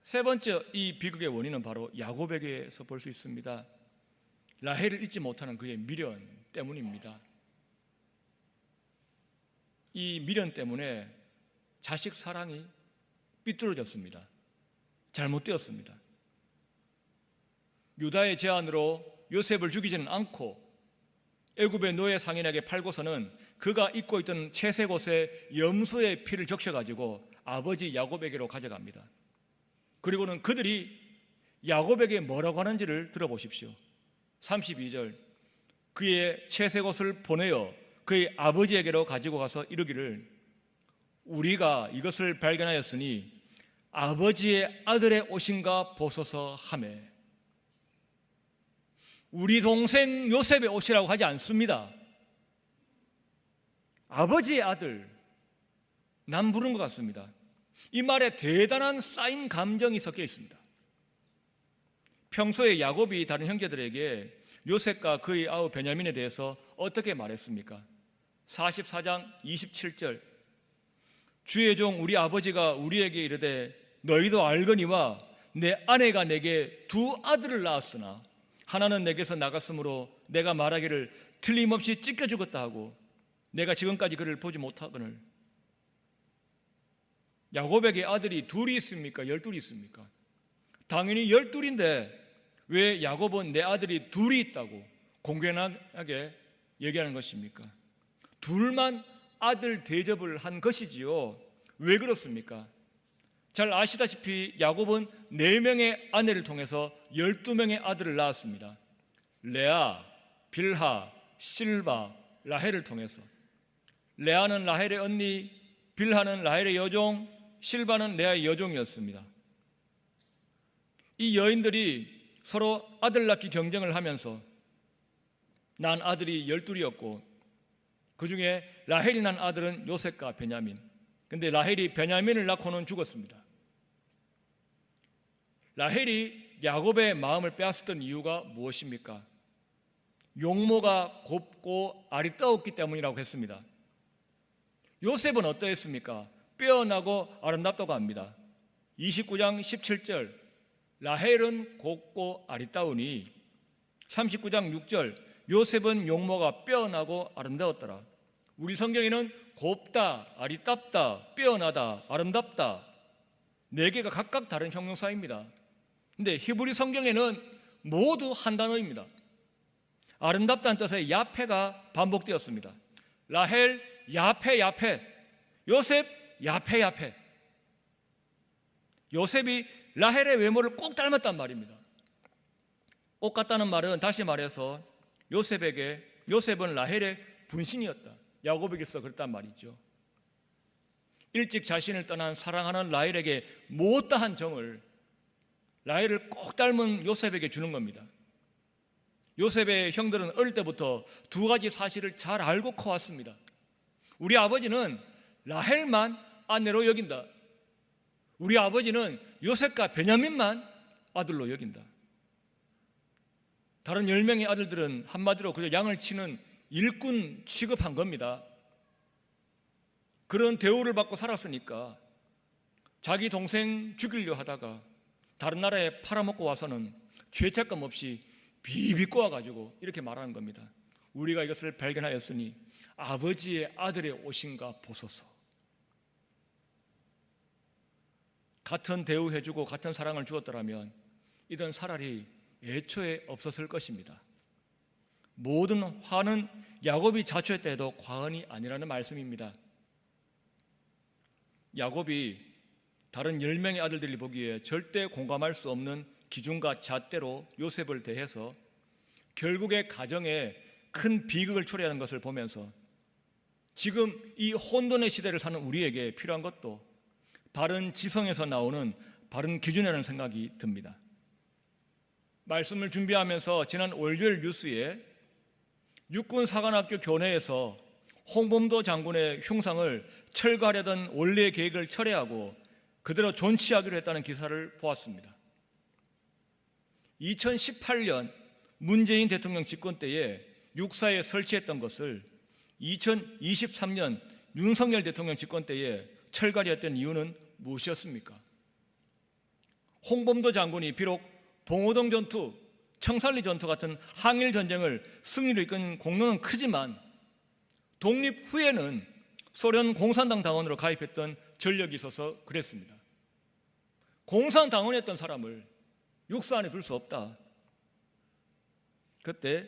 세 번째, 이 비극의 원인은 바로 야곱에게서 볼 수 있습니다. 라헬을 잊지 못하는 그의 미련 때문입니다. 이 미련 때문에 자식 사랑이 삐뚤어졌습니다. 잘못되었습니다. 유다의 제안으로 요셉을 죽이지는 않고 애굽의 노예 상인에게 팔고서는 그가 입고 있던 채색 옷에 염소의 피를 적셔가지고 아버지 야곱에게로 가져갑니다. 그리고는 그들이 야곱에게 뭐라고 하는지를 들어보십시오. 32절, 그의 채색 옷을 보내어 그의 아버지에게로 가지고 가서 이르기를 우리가 이것을 발견하였으니 아버지의 아들의 옷인가 보소서 하매. 우리 동생 요셉의 옷이라고 하지 않습니다. 아버지의 아들, 남 부른 것 같습니다. 이 말에 대단한 쌓인 감정이 섞여 있습니다. 평소에 야곱이 다른 형제들에게 요셉과 그의 아우 베냐민에 대해서 어떻게 말했습니까? 44장 27절, 주의 종 우리 아버지가 우리에게 이르되 너희도 알거니와 내 아내가 내게 두 아들을 낳았으나 하나는 내게서 나갔으므로 내가 말하기를 틀림없이 찢겨 죽었다 하고 내가 지금까지 그를 보지 못하거늘. 야곱에게 아들이 둘이 있습니까? 12이 있습니까? 당연히 12인데 왜 야곱은 내 아들이 둘이 있다고 공견하게 얘기하는 것입니까? 둘만 아들 대접을 한 것이지요. 왜 그렇습니까? 잘 아시다시피 야곱은 4명의 아내를 통해서 12명의 아들을 낳았습니다. 레아, 빌하, 실바, 라헬을 통해서. 레아는 라헬의 언니, 빌하는 라헬의 여종, 실바는 레아의 여종이었습니다. 이 여인들이 서로 아들 낳기 경쟁을 하면서 난 아들이 12이었고 그 중에 라헬이 난 아들은 요셉과 베냐민. 근데 라헬이 베냐민을 낳고는 죽었습니다. 라헬이 야곱의 마음을 빼앗았던 이유가 무엇입니까? 용모가 곱고 아리따웠기 때문이라고 했습니다. 요셉은 어떠했습니까? 빼어나고 아름답다고 합니다. 29장 17절, 라헬은 곱고 아리따우니 39장 6절, 요셉은 용모가 빼어나고 아름다웠더라. 우리 성경에는 곱다, 아리따다, 빼어나다, 아름답다 4개가 각각 다른 형용사입니다. 근데 히브리 성경에는 모두 한 단어입니다. 아름답다는 뜻의 야페가 반복되었습니다. 라헬 야페 야페, 요셉 야페 야페. 요셉이 라헬의 외모를 꼭 닮았단 말입니다. 꼭 같다는 말은 다시 말해서 요셉은 라헬의 분신이었다. 야곱에게서 그랬단 말이죠. 일찍 자신을 떠난 사랑하는 라헬에게 못다한 정을 라헬을 꼭 닮은 요셉에게 주는 겁니다. 요셉의 형들은 어릴 때부터 2가지 사실을 잘 알고 커왔습니다. 우리 아버지는 라헬만 아내로 여긴다. 우리 아버지는 요셉과 베냐민만 아들로 여긴다. 다른 10명의 아들들은 한마디로 그저 양을 치는 일꾼 취급한 겁니다. 그런 대우를 받고 살았으니까 자기 동생 죽이려 하다가 다른 나라에 팔아먹고 와서는 죄책감 없이 비비 꼬아가지고 이렇게 말하는 겁니다. 우리가 이것을 발견하였으니 아버지의 아들의 옷인가 보소서. 같은 대우해주고 같은 사랑을 주었더라면 이런 차라리 애초에 없었을 것입니다. 모든 화는 야곱이 자초했다 해도 과언이 아니라는 말씀입니다. 야곱이 다른 10명의 아들들이 보기에 절대 공감할 수 없는 기준과 잣대로 요셉을 대해서 결국에 가정에 큰 비극을 초래하는 것을 보면서 지금 이 혼돈의 시대를 사는 우리에게 필요한 것도 바른 지성에서 나오는 바른 기준이라는 생각이 듭니다. 말씀을 준비하면서 지난 월요일 뉴스에 육군사관학교 교내에서 홍범도 장군의 흉상을 철거하려던 원래의 계획을 철회하고 그대로 존치하기로 했다는 기사를 보았습니다. 2018년 문재인 대통령 집권 때에 육사에 설치했던 것을 2023년 윤석열 대통령 집권 때에 철거하였던 이유는 무엇이었습니까? 홍범도 장군이 비록 봉오동 전투, 청산리 전투 같은 항일 전쟁을 승리로 이끈 공로는 크지만 독립 후에는 소련 공산당 당원으로 가입했던 전력이 있어서 그랬습니다. 공산당원이었던 사람을 육사 안에 둘 수 없다. 그때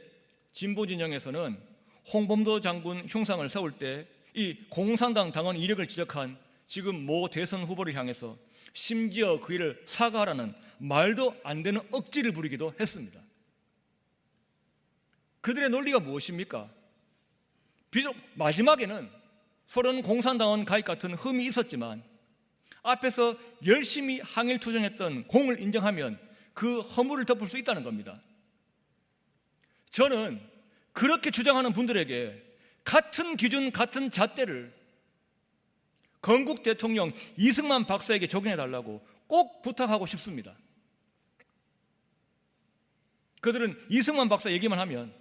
진보 진영에서는 홍범도 장군 흉상을 세울 때 이 공산당 당원 이력을 지적한 지금 모 대선 후보를 향해서 심지어 그 일을 사과하라는 말도 안 되는 억지를 부리기도 했습니다. 그들의 논리가 무엇입니까? 비록 마지막에는 소련 공산당원 가입 같은 흠이 있었지만 앞에서 열심히 항일 투쟁했던 공을 인정하면 그 허물을 덮을 수 있다는 겁니다. 저는 그렇게 주장하는 분들에게 같은 기준, 같은 잣대를 건국 대통령 이승만 박사에게 적용해달라고 꼭 부탁하고 싶습니다. 그들은 이승만 박사 얘기만 하면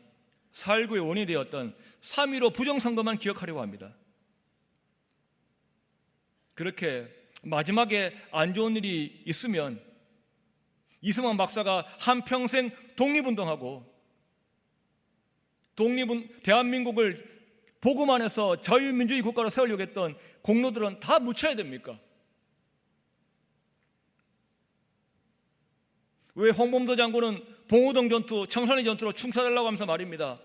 4.19의 원인이 되었던 3.15 부정선거만 기억하려고 합니다. 그렇게 마지막에 안 좋은 일이 있으면 이승만 박사가 한평생 독립운동하고 대한민국을 복음만 해서 자유민주주의 국가로 세우려고 했던 공로들은 다 묻혀야 됩니까? 왜 홍범도 장군은 봉오동 전투, 청산리 전투로 충사되려고 하면서 말입니다.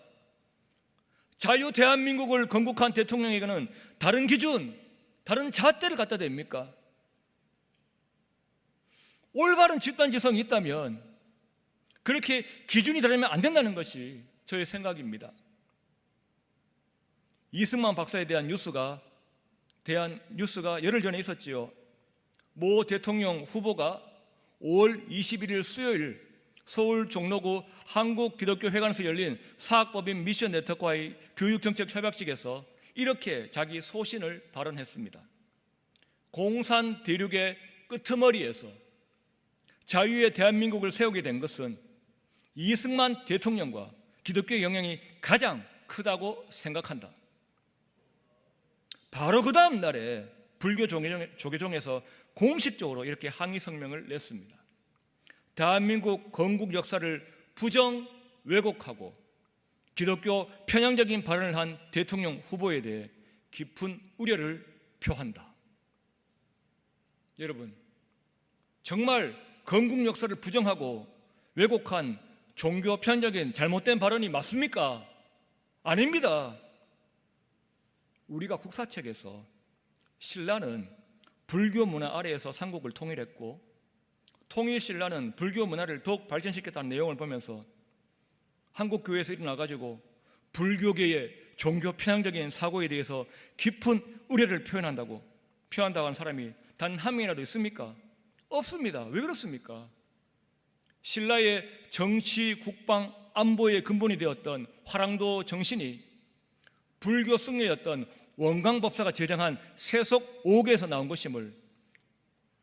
자유 대한민국을 건국한 대통령에게는 다른 기준, 다른 잣대를 갖다 댑니까? 올바른 집단지성이 있다면 그렇게 기준이 다르면 안 된다는 것이 저의 생각입니다. 이승만 박사에 대한 뉴스가 열흘 전에 있었지요. 모 대통령 후보가 5월 21일 수요일 서울 종로구 한국기독교회관에서 열린 사학법인 미션 네트워크와의 교육정책 협약식에서 이렇게 자기 소신을 발언했습니다. 공산 대륙의 끄트머리에서 자유의 대한민국을 세우게 된 것은 이승만 대통령과 기독교의 영향이 가장 크다고 생각한다. 바로 그 다음 날에 불교 조계종에서 공식적으로 이렇게 항의 성명을 냈습니다. 대한민국 건국 역사를 부정 왜곡하고 기독교 편향적인 발언을 한 대통령 후보에 대해 깊은 우려를 표한다. 여러분, 정말 건국 역사를 부정하고 왜곡한 종교 편향적인 잘못된 발언이 맞습니까? 아닙니다. 우리가 국사책에서 신라는 불교 문화 아래에서 삼국을 통일했고 통일신라는 불교 문화를 더욱 발전시켰다는 내용을 보면서 한국교회에서 일어나가지고 불교계의 종교 편향적인 사고에 대해서 깊은 우려를 표한다고 하는 사람이 단 한 명이라도 있습니까? 없습니다. 왜 그렇습니까? 신라의 정치, 국방, 안보의 근본이 되었던 화랑도 정신이 불교 승려였던 원광법사가 제정한 세속 5계에서 나온 것임을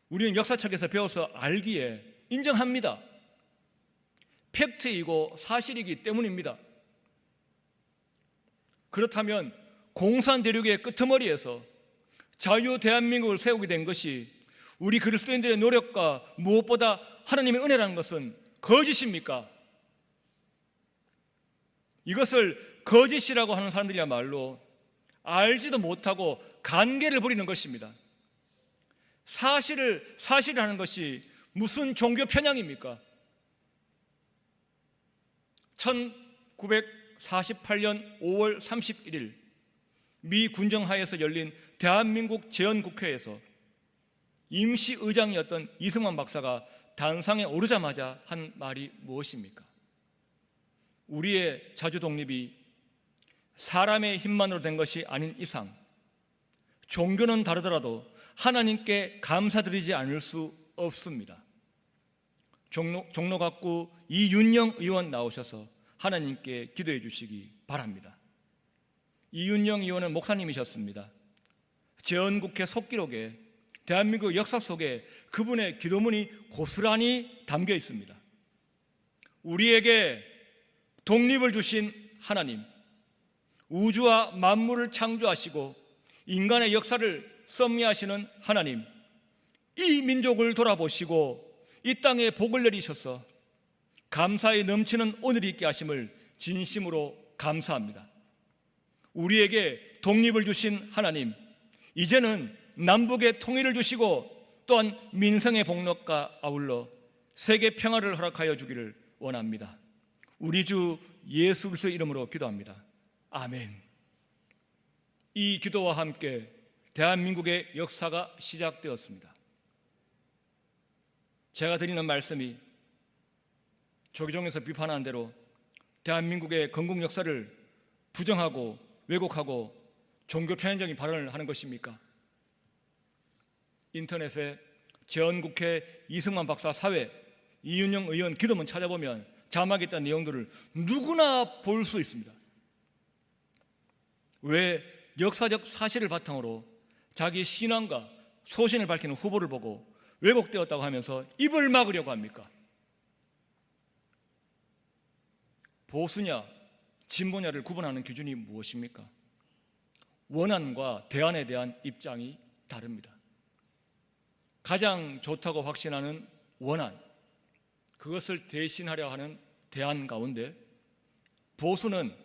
우리는 역사책에서 배워서 알기에 인정합니다. 팩트이고 사실이기 때문입니다. 그렇다면 공산 대륙의 끄트머리에서 자유 대한민국을 세우게 된 것이 우리 그리스도인들의 노력과 무엇보다 하나님의 은혜라는 것은 거짓입니까? 이것을 거짓이라고 하는 사람들이야말로 알지도 못하고 간계를 부리는 것입니다. 사실이라는 것이 무슨 종교 편향입니까? 1948년 5월 31일 미 군정하에서 열린 대한민국 재헌국회에서 임시의장이었던 이승만 박사가 단상에 오르자마자 한 말이 무엇입니까? 우리의 자주독립이 사람의 힘만으로 된 것이 아닌 이상 종교는 다르더라도 하나님께 감사드리지 않을 수 없습니다. 종로갑구 이윤영 의원 나오셔서 하나님께 기도해 주시기 바랍니다. 이윤영 의원은 목사님이셨습니다. 재헌국회 속기록에 대한민국 역사 속에 그분의 기도문이 고스란히 담겨 있습니다. 우리에게 독립을 주신 하나님, 우주와 만물을 창조하시고 인간의 역사를 섭리하시는 하나님, 이 민족을 돌아보시고 이 땅에 복을 내리셔서 감사에 넘치는 오늘이 있게 하심을 진심으로 감사합니다. 우리에게 독립을 주신 하나님, 이제는 남북의 통일을 주시고 또한 민생의 복락과 아울러 세계 평화를 허락하여 주기를 원합니다. 우리 주 예수 그리스도의 이름으로 기도합니다. 아멘. 이 기도와 함께 대한민국의 역사가 시작되었습니다. 제가 드리는 말씀이 조계종에서 비판한 대로 대한민국의 건국 역사를 부정하고 왜곡하고 종교 편향적인 발언을 하는 것입니까? 인터넷에 재헌국회 이승만 박사 사회, 이윤영 의원 기도문 찾아보면 자막에 있던 내용들을 누구나 볼 수 있습니다. 왜 역사적 사실을 바탕으로 자기 신앙과 소신을 밝히는 후보를 보고 왜곡되었다고 하면서 입을 막으려고 합니까? 보수냐 진보냐를 구분하는 기준이 무엇입니까? 원안과 대안에 대한 입장이 다릅니다. 가장 좋다고 확신하는 원안, 그것을 대신하려 하는 대안 가운데 보수는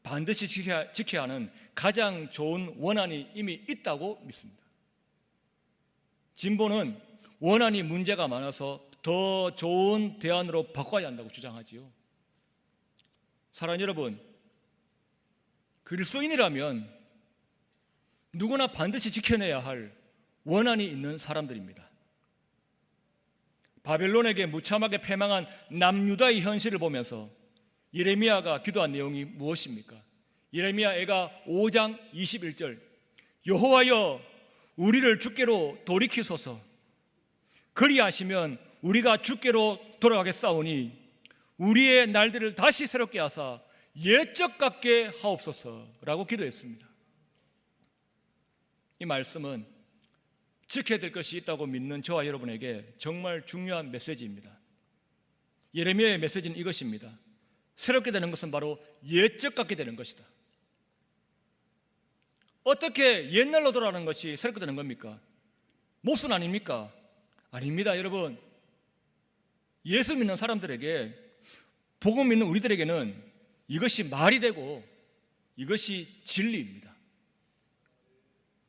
반드시 지켜야 하는 가장 좋은 원안이 이미 있다고 믿습니다. 진보는 원안이 문제가 많아서 더 좋은 대안으로 바꿔야 한다고 주장하지요. 사랑하는 여러분, 그리스도인이라면 누구나 반드시 지켜내야 할 원한이 있는 사람들입니다. 바벨론에게 무참하게 패망한 남유다의 현실을 보면서 예레미야가 기도한 내용이 무엇입니까? 예레미야 애가 5장 21절, 여호와여 우리를 주께로 돌이키소서. 그리하시면 우리가 주께로 돌아가겠사오니 우리의 날들을 다시 새롭게 하사 옛적 같게 하옵소서라고 기도했습니다. 이 말씀은 지켜야 될 것이 있다고 믿는 저와 여러분에게 정말 중요한 메시지입니다. 예레미야의 메시지는 이것입니다. 새롭게 되는 것은 바로 옛적 같게 되는 것이다. 어떻게 옛날로 돌아가는 것이 새롭게 되는 겁니까? 몹쓸 아닙니까? 아닙니다, 여러분. 예수 믿는 사람들에게, 복음 믿는 우리들에게는 이것이 말이 되고 이것이 진리입니다.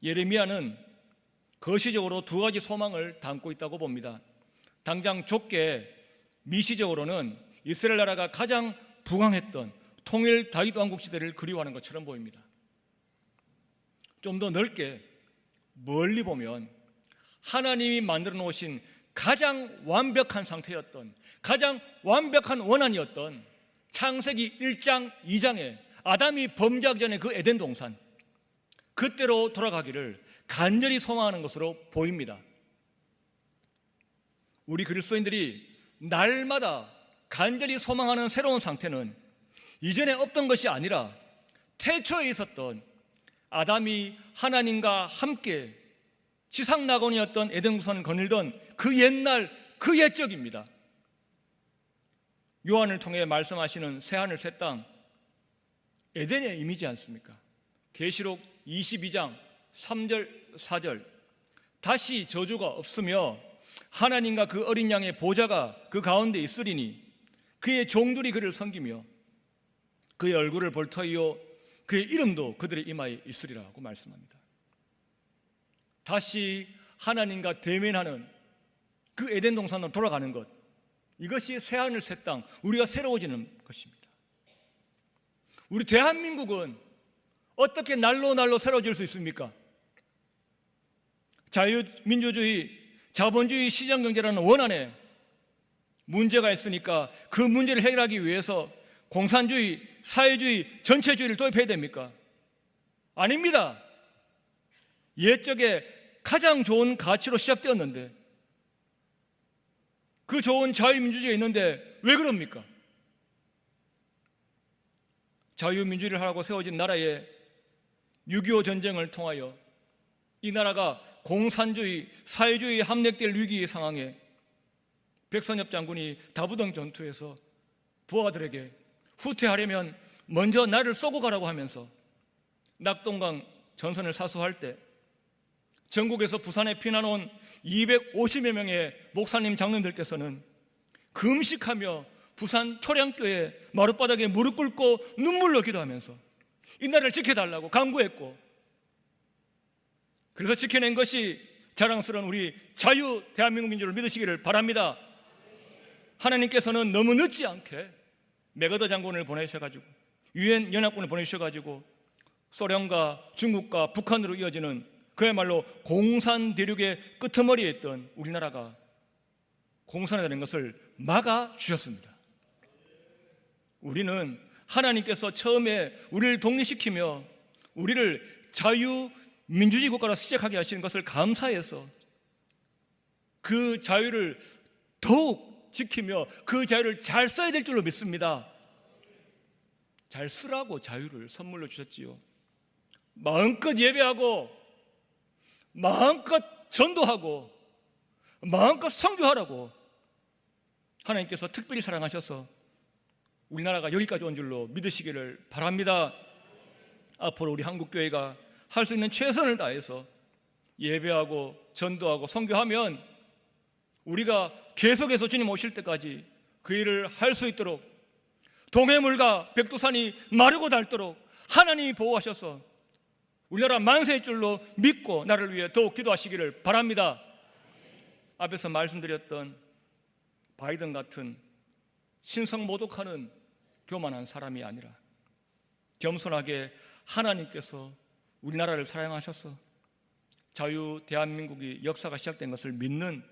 예레미야는 거시적으로 두 가지 소망을 담고 있다고 봅니다. 당장 좁게 미시적으로는 이스라엘 나라가 가장 부강했던 통일 다윗 왕국 시대를 그리워하는 것처럼 보입니다. 좀 더 넓게 멀리 보면 하나님이 만들어 놓으신 가장 완벽한 상태였던, 가장 완벽한 원안이었던 창세기 1장 2장에 아담이 범죄하기 전에 그 에덴 동산, 그때로 돌아가기를 간절히 소망하는 것으로 보입니다. 우리 그리스도인들이 날마다 간절히 소망하는 새로운 상태는 이전에 없던 것이 아니라 태초에 있었던 아담이 하나님과 함께 지상낙원이었던 에덴 동산을 거닐던 그 옛날, 그 옛적입니다. 요한을 통해 말씀하시는 새하늘 새 땅, 에덴의 이미지 않습니까? 계시록 22장 3절 4절, 다시 저주가 없으며 하나님과 그 어린 양의 보좌가 그 가운데 있으리니 그의 종들이 그를 섬기며 그의 얼굴을 볼 터이요 그의 이름도 그들의 이마에 있으리라고 말씀합니다. 다시 하나님과 대면하는 그 에덴 동산으로 돌아가는 것, 이것이 새하늘 새 땅, 우리가 새로워지는 것입니다. 우리 대한민국은 어떻게 날로 새로워질 수 있습니까? 자유민주주의, 자본주의 시장경제라는 원안에 문제가 있으니까 그 문제를 해결하기 위해서 공산주의, 사회주의, 전체주의를 도입해야 됩니까? 아닙니다. 옛적에 가장 좋은 가치로 시작되었는데 그 좋은 자유민주주의가 있는데 왜 그럽니까? 자유민주주의를 하라고 세워진 나라에 6.25 전쟁을 통하여 이 나라가 공산주의, 사회주의에 함락될 위기 상황에 백선엽 장군이 다부동 전투에서 부하들에게 후퇴하려면 먼저 나를 쏘고 가라고 하면서 낙동강 전선을 사수할 때 전국에서 부산에 피난 온 250여 명의 목사님 장로님들께서는 금식하며 부산 초량교회 마룻바닥에 무릎 꿇고 눈물로 기도하면서 이 나라를 지켜달라고 간구했고, 그래서 지켜낸 것이 자랑스러운 우리 자유 대한민국인 줄 믿으시기를 바랍니다. 하나님께서는 너무 늦지 않게 맥어더 장군을 보내셔가지고 유엔 연합군을 보내셔가지고 소련과 중국과 북한으로 이어지는 그야말로 공산 대륙의 끄트머리에 있던 우리나라가 공산화되는 것을 막아주셨습니다. 우리는 하나님께서 처음에 우리를 독립시키며 우리를 자유민주주의 국가로 시작하게 하시는 것을 감사해서 그 자유를 더욱 지키며 그 자유를 잘 써야 될 줄로 믿습니다. 잘 쓰라고 자유를 선물로 주셨지요. 마음껏 예배하고 마음껏 전도하고 마음껏 선교하라고 하나님께서 특별히 사랑하셔서 우리나라가 여기까지 온 줄로 믿으시기를 바랍니다. 앞으로 우리 한국교회가 할 수 있는 최선을 다해서 예배하고 전도하고 선교하면 우리가 계속해서 주님 오실 때까지 그 일을 할 수 있도록 동해물과 백두산이 마르고 닳도록 하나님이 보호하셔서 우리나라 만세의 줄로 믿고 나를 위해 더욱 기도하시기를 바랍니다. 앞에서 말씀드렸던 바이든 같은 신성모독하는 교만한 사람이 아니라 겸손하게 하나님께서 우리나라를 사랑하셔서 자유 대한민국이 역사가 시작된 것을 믿는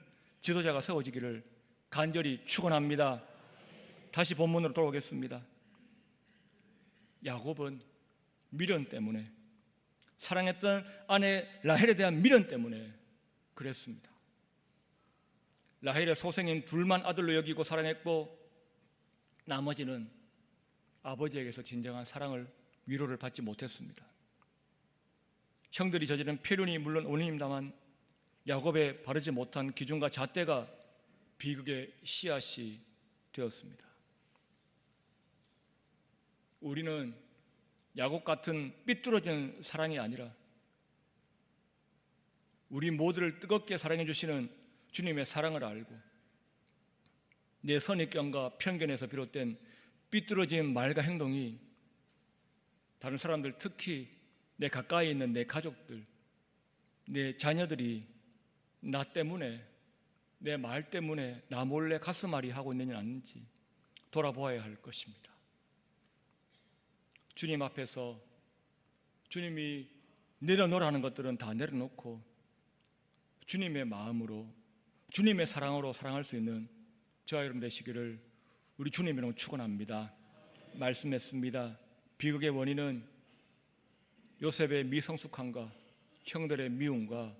지도자가 세워지기를 간절히 축원합니다. 다시 본문으로 돌아오겠습니다. 야곱은 미련 때문에, 사랑했던 아내 라헬에 대한 미련 때문에 그랬습니다. 라헬의 소생인 둘만 아들로 여기고 사랑했고 나머지는 아버지에게서 진정한 사랑을, 위로를 받지 못했습니다. 형들이 저지른 폐륜이 물론 원인입니다만 야곱의 바르지 못한 기준과 잣대가 비극의 씨앗이 되었습니다. 우리는 야곱 같은 삐뚤어진 사랑이 아니라 우리 모두를 뜨겁게 사랑해 주시는 주님의 사랑을 알고 내 선입견과 편견에서 비롯된 삐뚤어진 말과 행동이 다른 사람들, 특히 내 가까이 있는 내 가족들, 내 자녀들이 나 때문에, 내 말 때문에 나 몰래 가슴앓이 하고 있느냐 아닌지 돌아보아야 할 것입니다. 주님 앞에서 주님이 내려놓으라는 것들은 다 내려놓고 주님의 마음으로, 주님의 사랑으로 사랑할 수 있는 저와 여러분 되시기를 우리 주님 이름으로 축원합니다. 말씀했습니다. 비극의 원인은 요셉의 미성숙함과 형들의 미움과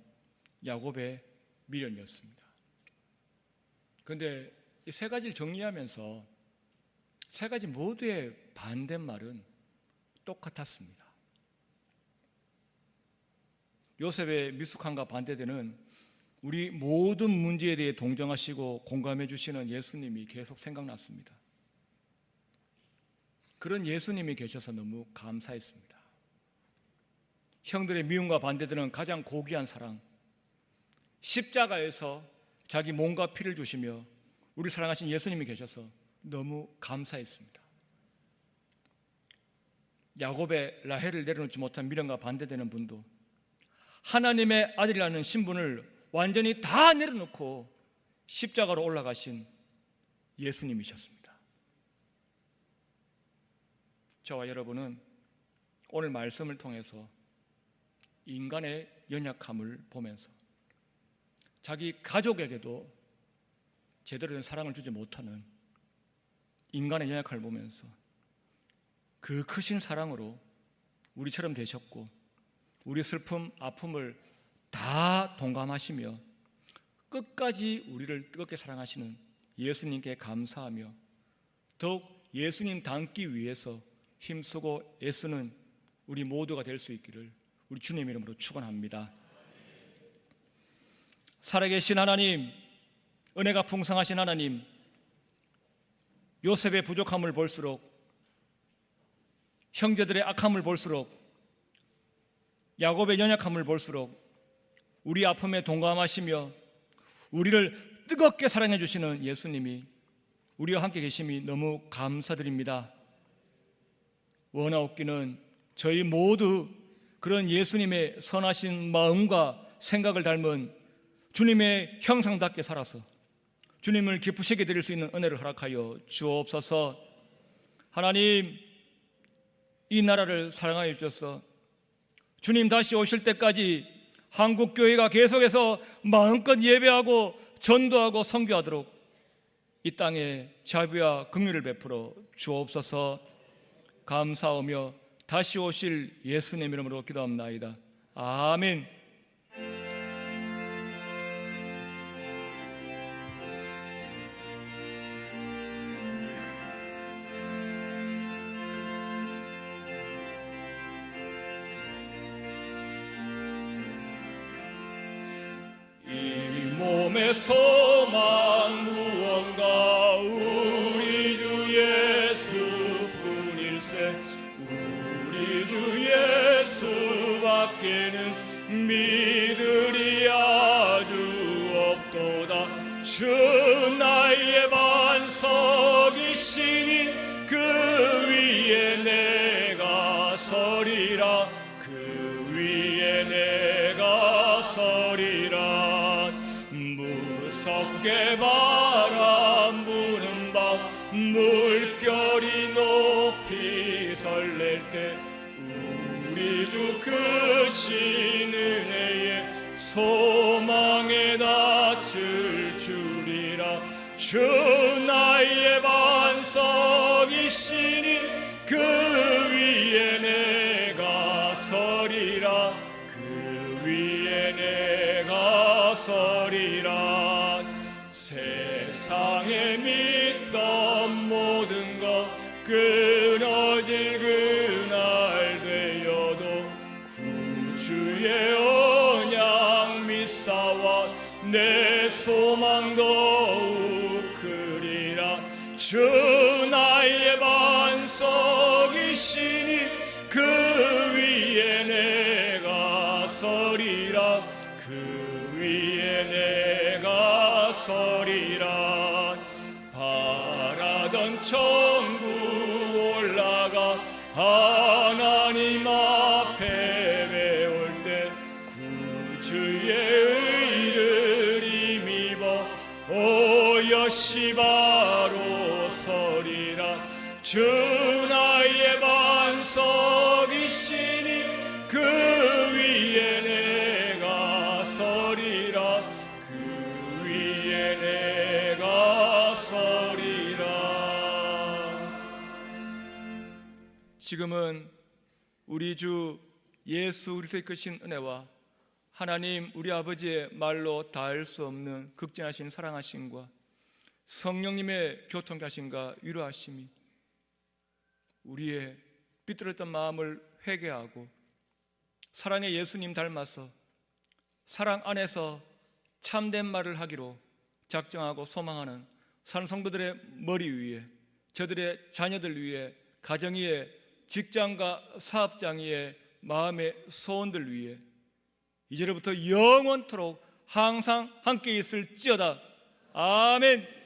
야곱의 미련이었습니다. 그런데 이 세 가지를 정리하면서 세 가지 모두의 반대말은 똑같았습니다. 요셉의 미숙함과 반대되는 우리 모든 문제에 대해 동정하시고 공감해 주시는 예수님이 계속 생각났습니다. 그런 예수님이 계셔서 너무 감사했습니다. 형들의 미움과 반대되는 가장 고귀한 사랑, 십자가에서 자기 몸과 피를 주시며 우리 사랑하신 예수님이 계셔서 너무 감사했습니다. 야곱의 라헬을 내려놓지 못한 미련과 반대되는 분도 하나님의 아들이라는 신분을 완전히 다 내려놓고 십자가로 올라가신 예수님이셨습니다. 저와 여러분은 오늘 말씀을 통해서 인간의 연약함을 보면서 자기 가족에게도 제대로 된 사랑을 주지 못하는 인간의 연약함을 보면서 그 크신 사랑으로 우리처럼 되셨고 우리 슬픔, 아픔을 다 동감하시며 끝까지 우리를 뜨겁게 사랑하시는 예수님께 감사하며 더욱 예수님 닮기 위해서 힘쓰고 애쓰는 우리 모두가 될 수 있기를 우리 주님 이름으로 축원합니다. 살아계신 하나님, 은혜가 풍성하신 하나님, 요셉의 부족함을 볼수록, 형제들의 악함을 볼수록, 야곱의 연약함을 볼수록 우리 아픔에 동감하시며 우리를 뜨겁게 사랑해 주시는 예수님이 우리와 함께 계심이 너무 감사드립니다. 원하옵기는 저희 모두 그런 예수님의 선하신 마음과 생각을 닮은 주님의 형상답게 살아서 주님을 기쁘시게 드릴 수 있는 은혜를 허락하여 주옵소서. 하나님, 이 나라를 사랑하여 주셔서 주님 다시 오실 때까지 한국교회가 계속해서 마음껏 예배하고 전도하고 선교하도록 이 땅에 자비와 긍휼을 베풀어 주옵소서. 감사하며 다시 오실 예수님 이름으로 기도합나이다. 아멘. 몸의 소망 무언가 우리 주 예수뿐일세. 우리 주 예수밖에는 믿으리 아주 없도다. 주 나의 반석이시니 그 위에 내가 서리라. 그 위에 내가 서리라. 무섭게 바람 부는 밤 물결이 높이 설렐 때 우리 주 크신 은혜에 소망에 닿을 줄이라. 주 나의 반석이시니 그 위에 내가 서리라. 그 위에 내가 서리라. 세상에 믿던 모든 것 끊어질 그날 되어도 구주의 언약 믿사와 내 소망 더욱 크리라. 주 나의 반석이시니 그 위에 내가 서리라. 그 위에 내가 서리라. 바라던 천국 올라가 하나님 앞에 배울 때 구주의 의를 힘입어 오여시 바로 서리라. 주 나의 반석이시니 그 위에 내가 서리라. 그 위에 내가 서리라. 지금은 우리 주 예수 그리스도의 크신 은혜와 하나님 우리 아버지의 말로 닿을 수 없는 극진하신 사랑하심과 성령님의 교통하심과 위로하심이 우리의 삐뚤었던 마음을 회개하고 사랑의 예수님 닮아서 사랑 안에서 참된 말을 하기로 작정하고 소망하는 사는 성도들의 머리 위에, 저들의 자녀들 위에, 가정 위에, 직장과 사업장 위에, 마음의 소원들 위에 이제로부터 영원토록 항상 함께 있을지어다. 아멘.